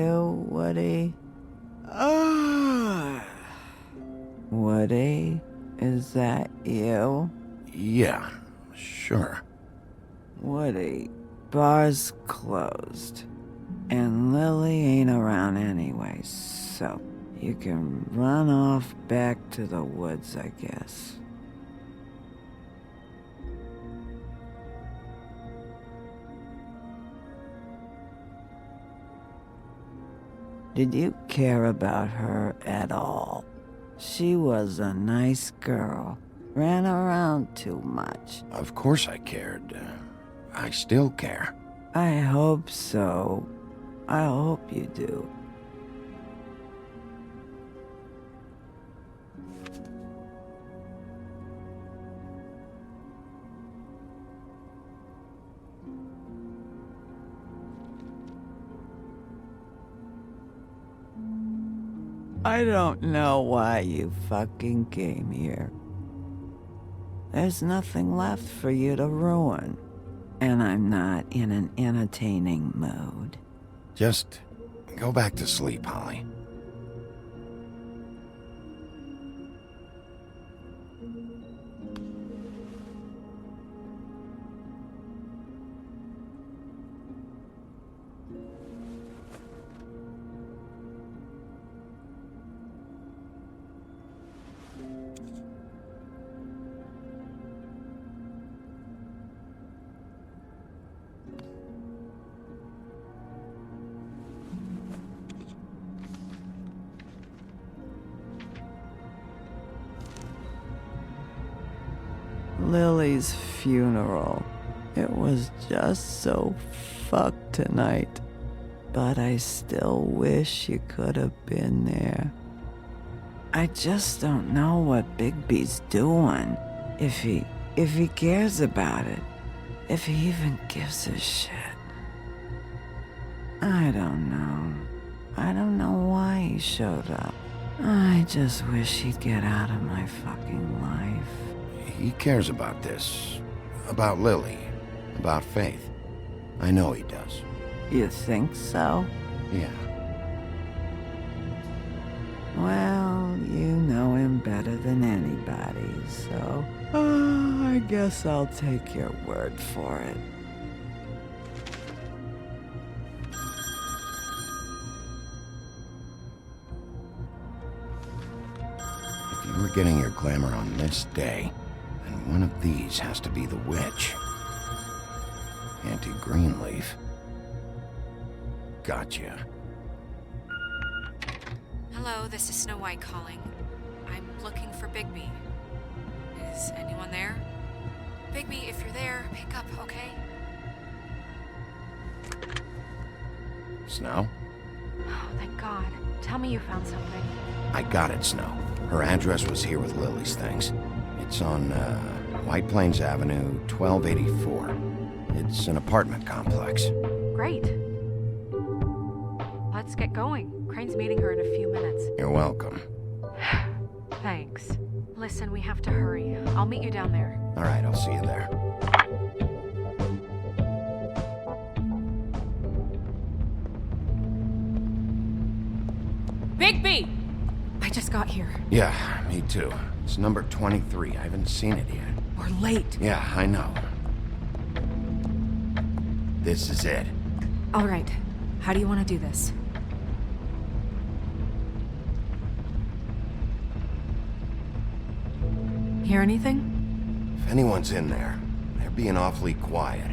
you, Woody? Woody, is that you? Yeah, sure. Woody, bar's closed. And Lily ain't around anyway, so you can run off back to the woods, I guess. Did you care about her at all? She was a nice girl. Ran around too much. Of course I cared. I still care. I hope so. I hope you do. I don't know why you fucking came here. There's nothing left for you to ruin. And I'm not in an entertaining mood. Just go back to sleep, Holly. Lily's funeral. It was just so fucked tonight. But I still wish you could have been there. I just don't know what Bigby's doing. If he cares about it. If he even gives a shit. I don't know. I don't know why he showed up. I just wish he'd get out of my fucking life. He cares about this. About Lily. About Faith. I know he does. You think so? Yeah. Well, you know him better than anybody, so... I guess I'll take your word for it. If you were getting your glamour on this day, then one of these has to be the witch. Auntie Greenleaf. Gotcha. Hello, this is Snow White calling. I'm looking for Bigby. Is anyone there? Bigby, if you're there, pick up, okay? Snow? Oh, thank God. Tell me you found something. I got it, Snow. Her address was here with Lily's things. It's on, White Plains Avenue, 1284. It's an apartment complex. Great. Let's get going. Crane's meeting her in a few minutes. You're welcome. Thanks. Listen, we have to hurry. I'll meet you down there. All right, I'll see you there. Bigby! I just got here. Yeah, me too. It's number 23. I haven't seen it yet. We're late. Yeah, I know. This is it. All right. How do you want to do this? Hear anything? If anyone's in there, they're being awfully quiet.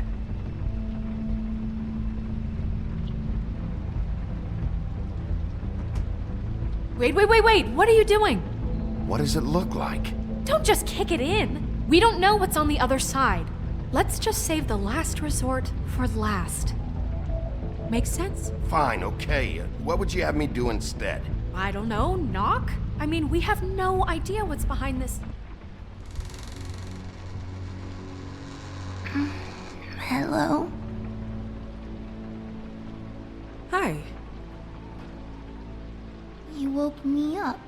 Wait! What are you doing? What does it look like? Don't just kick it in. We don't know what's on the other side. Let's just save the last resort for last. Make sense? Fine, okay. What would you have me do instead? I don't know. Knock? I mean, we have no idea what's behind this. Hello? Hi. You woke me up.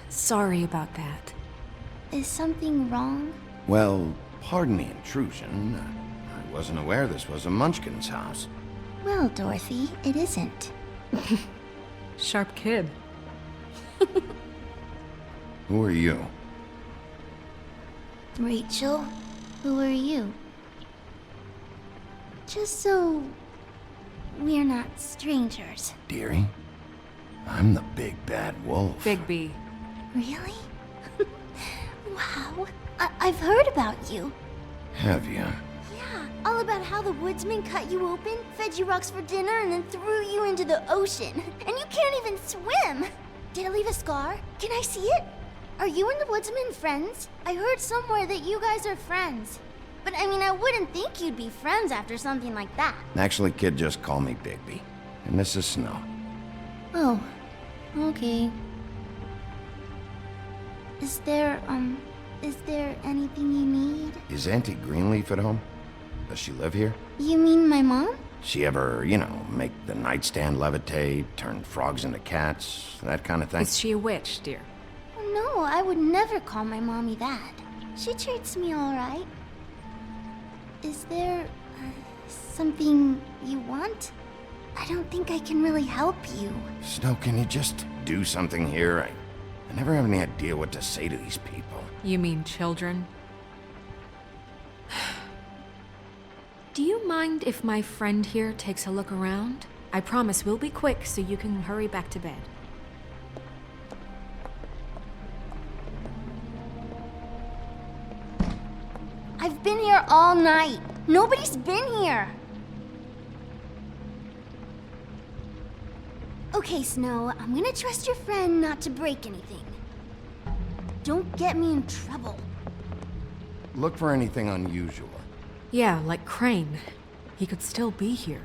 Sorry about that. Is something wrong? Well, pardon the intrusion. I wasn't aware this was a Munchkin's house. Well, Dorothy, it isn't. Sharp kid. Who are you? Rachel, who are you? Just so we're not strangers. Dearie? I'm the big bad wolf. Bigby. Really? Wow. I've heard about you. Have you? Yeah, all about how the woodsman cut you open, fed you rocks for dinner, and then threw you into the ocean. And you can't even swim! Did it leave a scar? Can I see it? Are you and the woodsman friends? I heard somewhere that you guys are friends. But I mean, I wouldn't think you'd be friends after something like that. Actually, kid, just call me Bigby. And this is Snow. Oh, okay. Is there anything you need? Is Auntie Greenleaf at home? Does she live here? You mean my mom? She ever, make the nightstand levitate, turn frogs into cats, that kind of thing? Is she a witch, dear? Oh, no, I would never call my mommy that. She treats me all right. Is there something you want? I don't think I can really help you. Snow, can you just do something here? I never have any idea what to say to these people. You mean children? Do you mind if my friend here takes a look around? I promise we'll be quick so you can hurry back to bed. I've been here all night. Nobody's been here. Okay, Snow, I'm gonna trust your friend not to break anything. Don't get me in trouble. Look for anything unusual. Yeah, like Crane. He could still be here.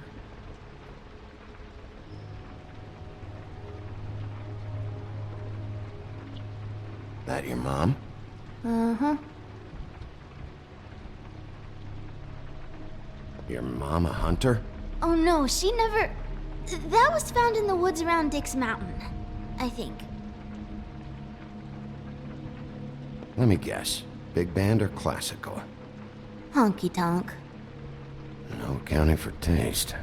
That your mom? Uh-huh. Your mom a hunter? Oh no, she never... That was found in the woods around Dick's Mountain, I think. Let me guess. Big band or classical? Honky tonk. No accounting for taste.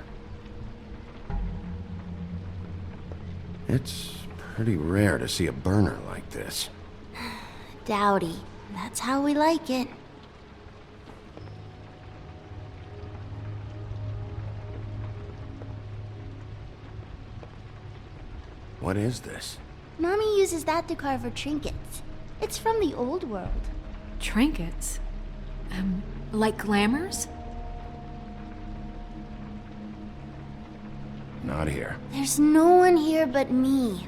It's pretty rare to see a burner like this. Dowdy. That's how we like it. What is this? Mommy uses that to carve her trinkets. It's from the old world. Trinkets? Like glamours? Not here. There's no one here but me.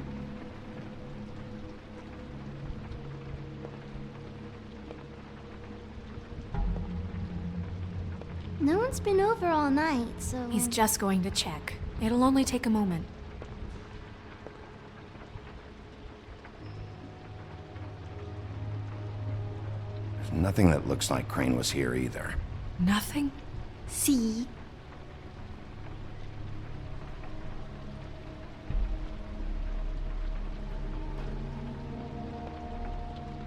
No one's been over all night, so... He's just going to check. It'll only take a moment. There's nothing that looks like Crane was here either. Nothing? See?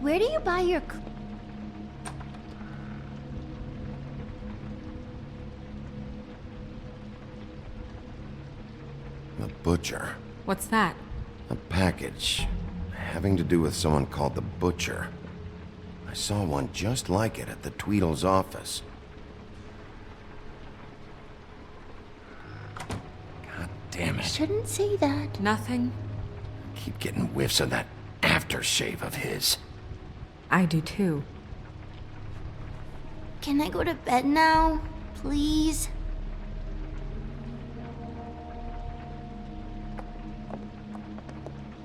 Where do you buy your... The butcher. What's that? A package having to do with someone called the Butcher. I saw one just like it at the Tweedle's office. God damn it. Shouldn't say that. Nothing? Keep getting whiffs of that aftershave of his. I do too. Can I go to bed now? Please?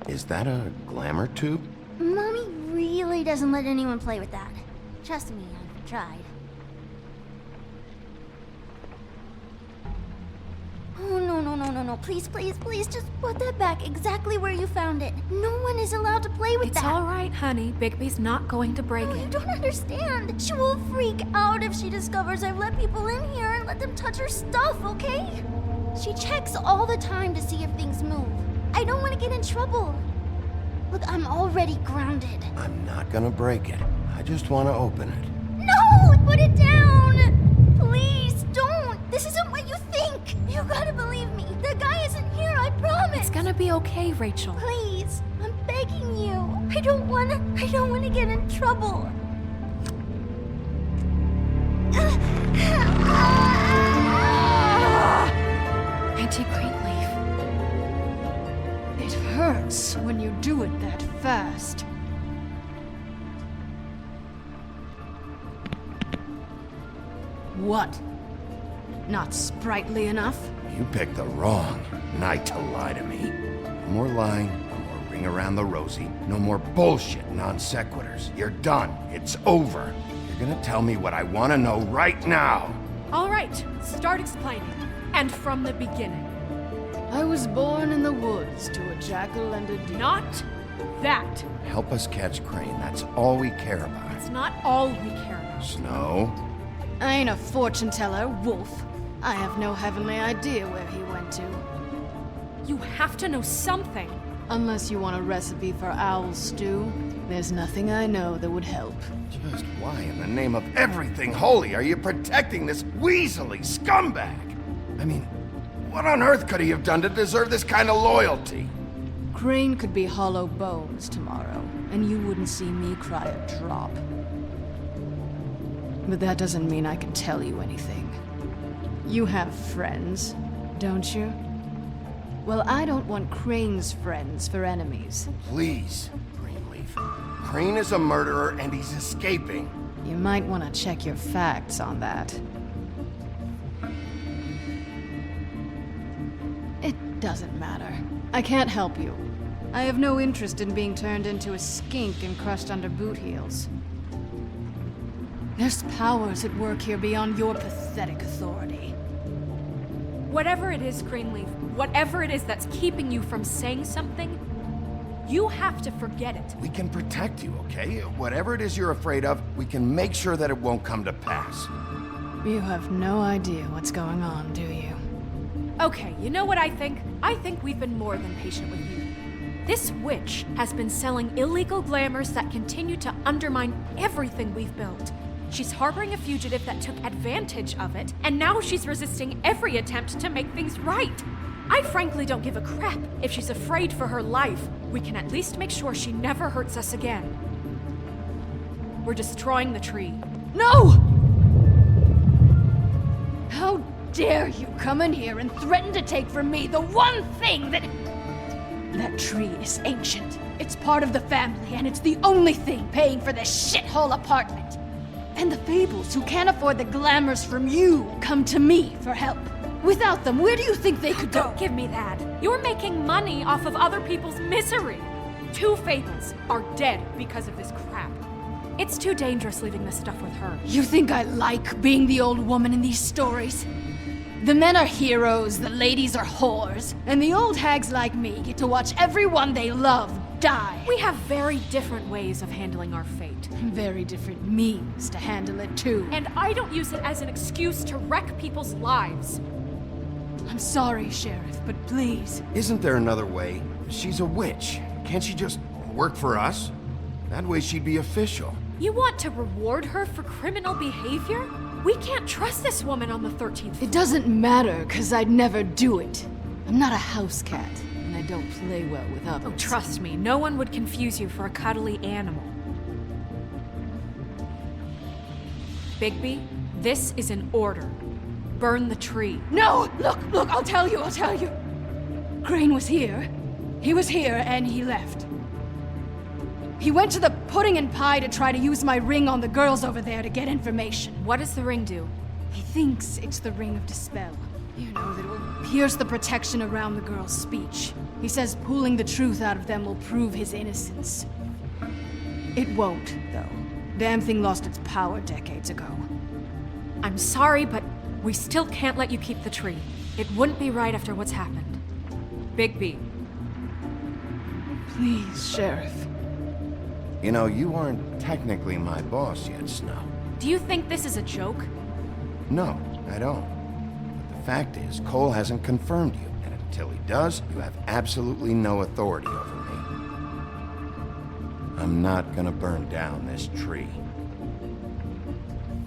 Is that a glamour tube? Mommy really doesn't let anyone play with that. Trust me, I've tried. Oh, no. Please, just put that back exactly where you found it. No one is allowed to play with that. It's all right, honey. Bigby's not going to break No, it. you don't understand. She will freak out if she discovers I've let people in here and let them touch her stuff, okay? She checks all the time to see if things move. I don't want to get in trouble. Look, I'm already grounded. I'm not gonna break it. I just want to open it. No! Put it down! Please, don't! This isn't what you think! You gotta believe be okay, Rachel. Please, I'm begging you. I don't wanna get in trouble. Auntie Greenleaf. It hurts when you do it that fast. What? Not sprightly enough? You picked the wrong night to lie to me. No more lying, no more ring around the rosy, no more bullshit non sequiturs. You're done. It's over. You're gonna tell me what I want to know right now. All right, start explaining. And from the beginning. I was born in the woods to a jackal and a deer. Not that. Help us catch Crane. That's all we care about. It's not all we care about. Snow? I ain't a fortune teller, Wolf. I have no heavenly idea where he went to. You have to know something. Unless you want a recipe for owl stew, there's nothing I know that would help. Just why in the name of everything holy are you protecting this weaselly scumbag? I mean, what on earth could he have done to deserve this kind of loyalty? Crane could be hollow bones tomorrow, and you wouldn't see me cry a drop. But that doesn't mean I can tell you anything. You have friends, don't you? Well, I don't want Crane's friends for enemies. Please, Greenleaf. Crane is a murderer and he's escaping. You might want to check your facts on that. It doesn't matter. I can't help you. I have no interest in being turned into a skink and crushed under boot heels. There's powers at work here beyond your pathetic authority. Whatever it is, Greenleaf, whatever it is that's keeping you from saying something, you have to forget it. We can protect you, okay? Whatever it is you're afraid of, we can make sure that it won't come to pass. You have no idea what's going on, do you? Okay, you know what I think? I think we've been more than patient with you. This witch has been selling illegal glamours that continue to undermine everything we've built. She's harboring a fugitive that took advantage of it, and now she's resisting every attempt to make things right. I frankly don't give a crap if she's afraid for her life. We can at least make sure she never hurts us again. We're destroying the tree. No! How dare you come in here and threaten to take from me the one thing that... That tree is ancient. It's part of the family, and it's the only thing paying for this shithole apartment. And the Fables, who can't afford the glamours from you, come to me for help. Without them, where do you think they could go? Don't give me that. You're making money off of other people's misery. 2 Fables are dead because of this crap. It's too dangerous leaving this stuff with her. You think I like being the old woman in these stories? The men are heroes, the ladies are whores, and the old hags like me get to watch everyone they love die. We have very different ways of handling our fate. Very different means to handle it, too. And I don't use it as an excuse to wreck people's lives. I'm sorry, Sheriff, but please. Isn't there another way? She's a witch. Can't she just work for us? That way she'd be official. You want to reward her for criminal behavior? We can't trust this woman on the 13th floor. It doesn't matter, because I'd never do it. I'm not a house cat, and I don't play well with others. Oh, trust me, no one would confuse you for a cuddly animal. Bigby, this is an order. Burn the tree. No! Look, I'll tell you. Crane was here. He was here, and he left. He went to the pudding and pie to try to use my ring on the girls over there to get information. What does the ring do? He thinks it's the ring of dispel. You know, that it will pierce the protection around the girls' speech. He says pulling the truth out of them will prove his innocence. It won't, though. Damn thing lost its power decades ago. I'm sorry, but we still can't let you keep the tree. It wouldn't be right after what's happened. Bigby. Please, Sheriff. You know, you aren't technically my boss yet, Snow. Do you think this is a joke? No, I don't. But the fact is, Cole hasn't confirmed you, and until he does, you have absolutely no authority over me. I'm not gonna burn down this tree.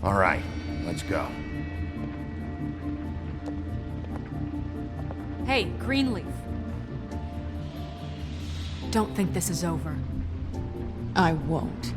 All right, let's go. Hey, Greenleaf. Don't think this is over. I won't.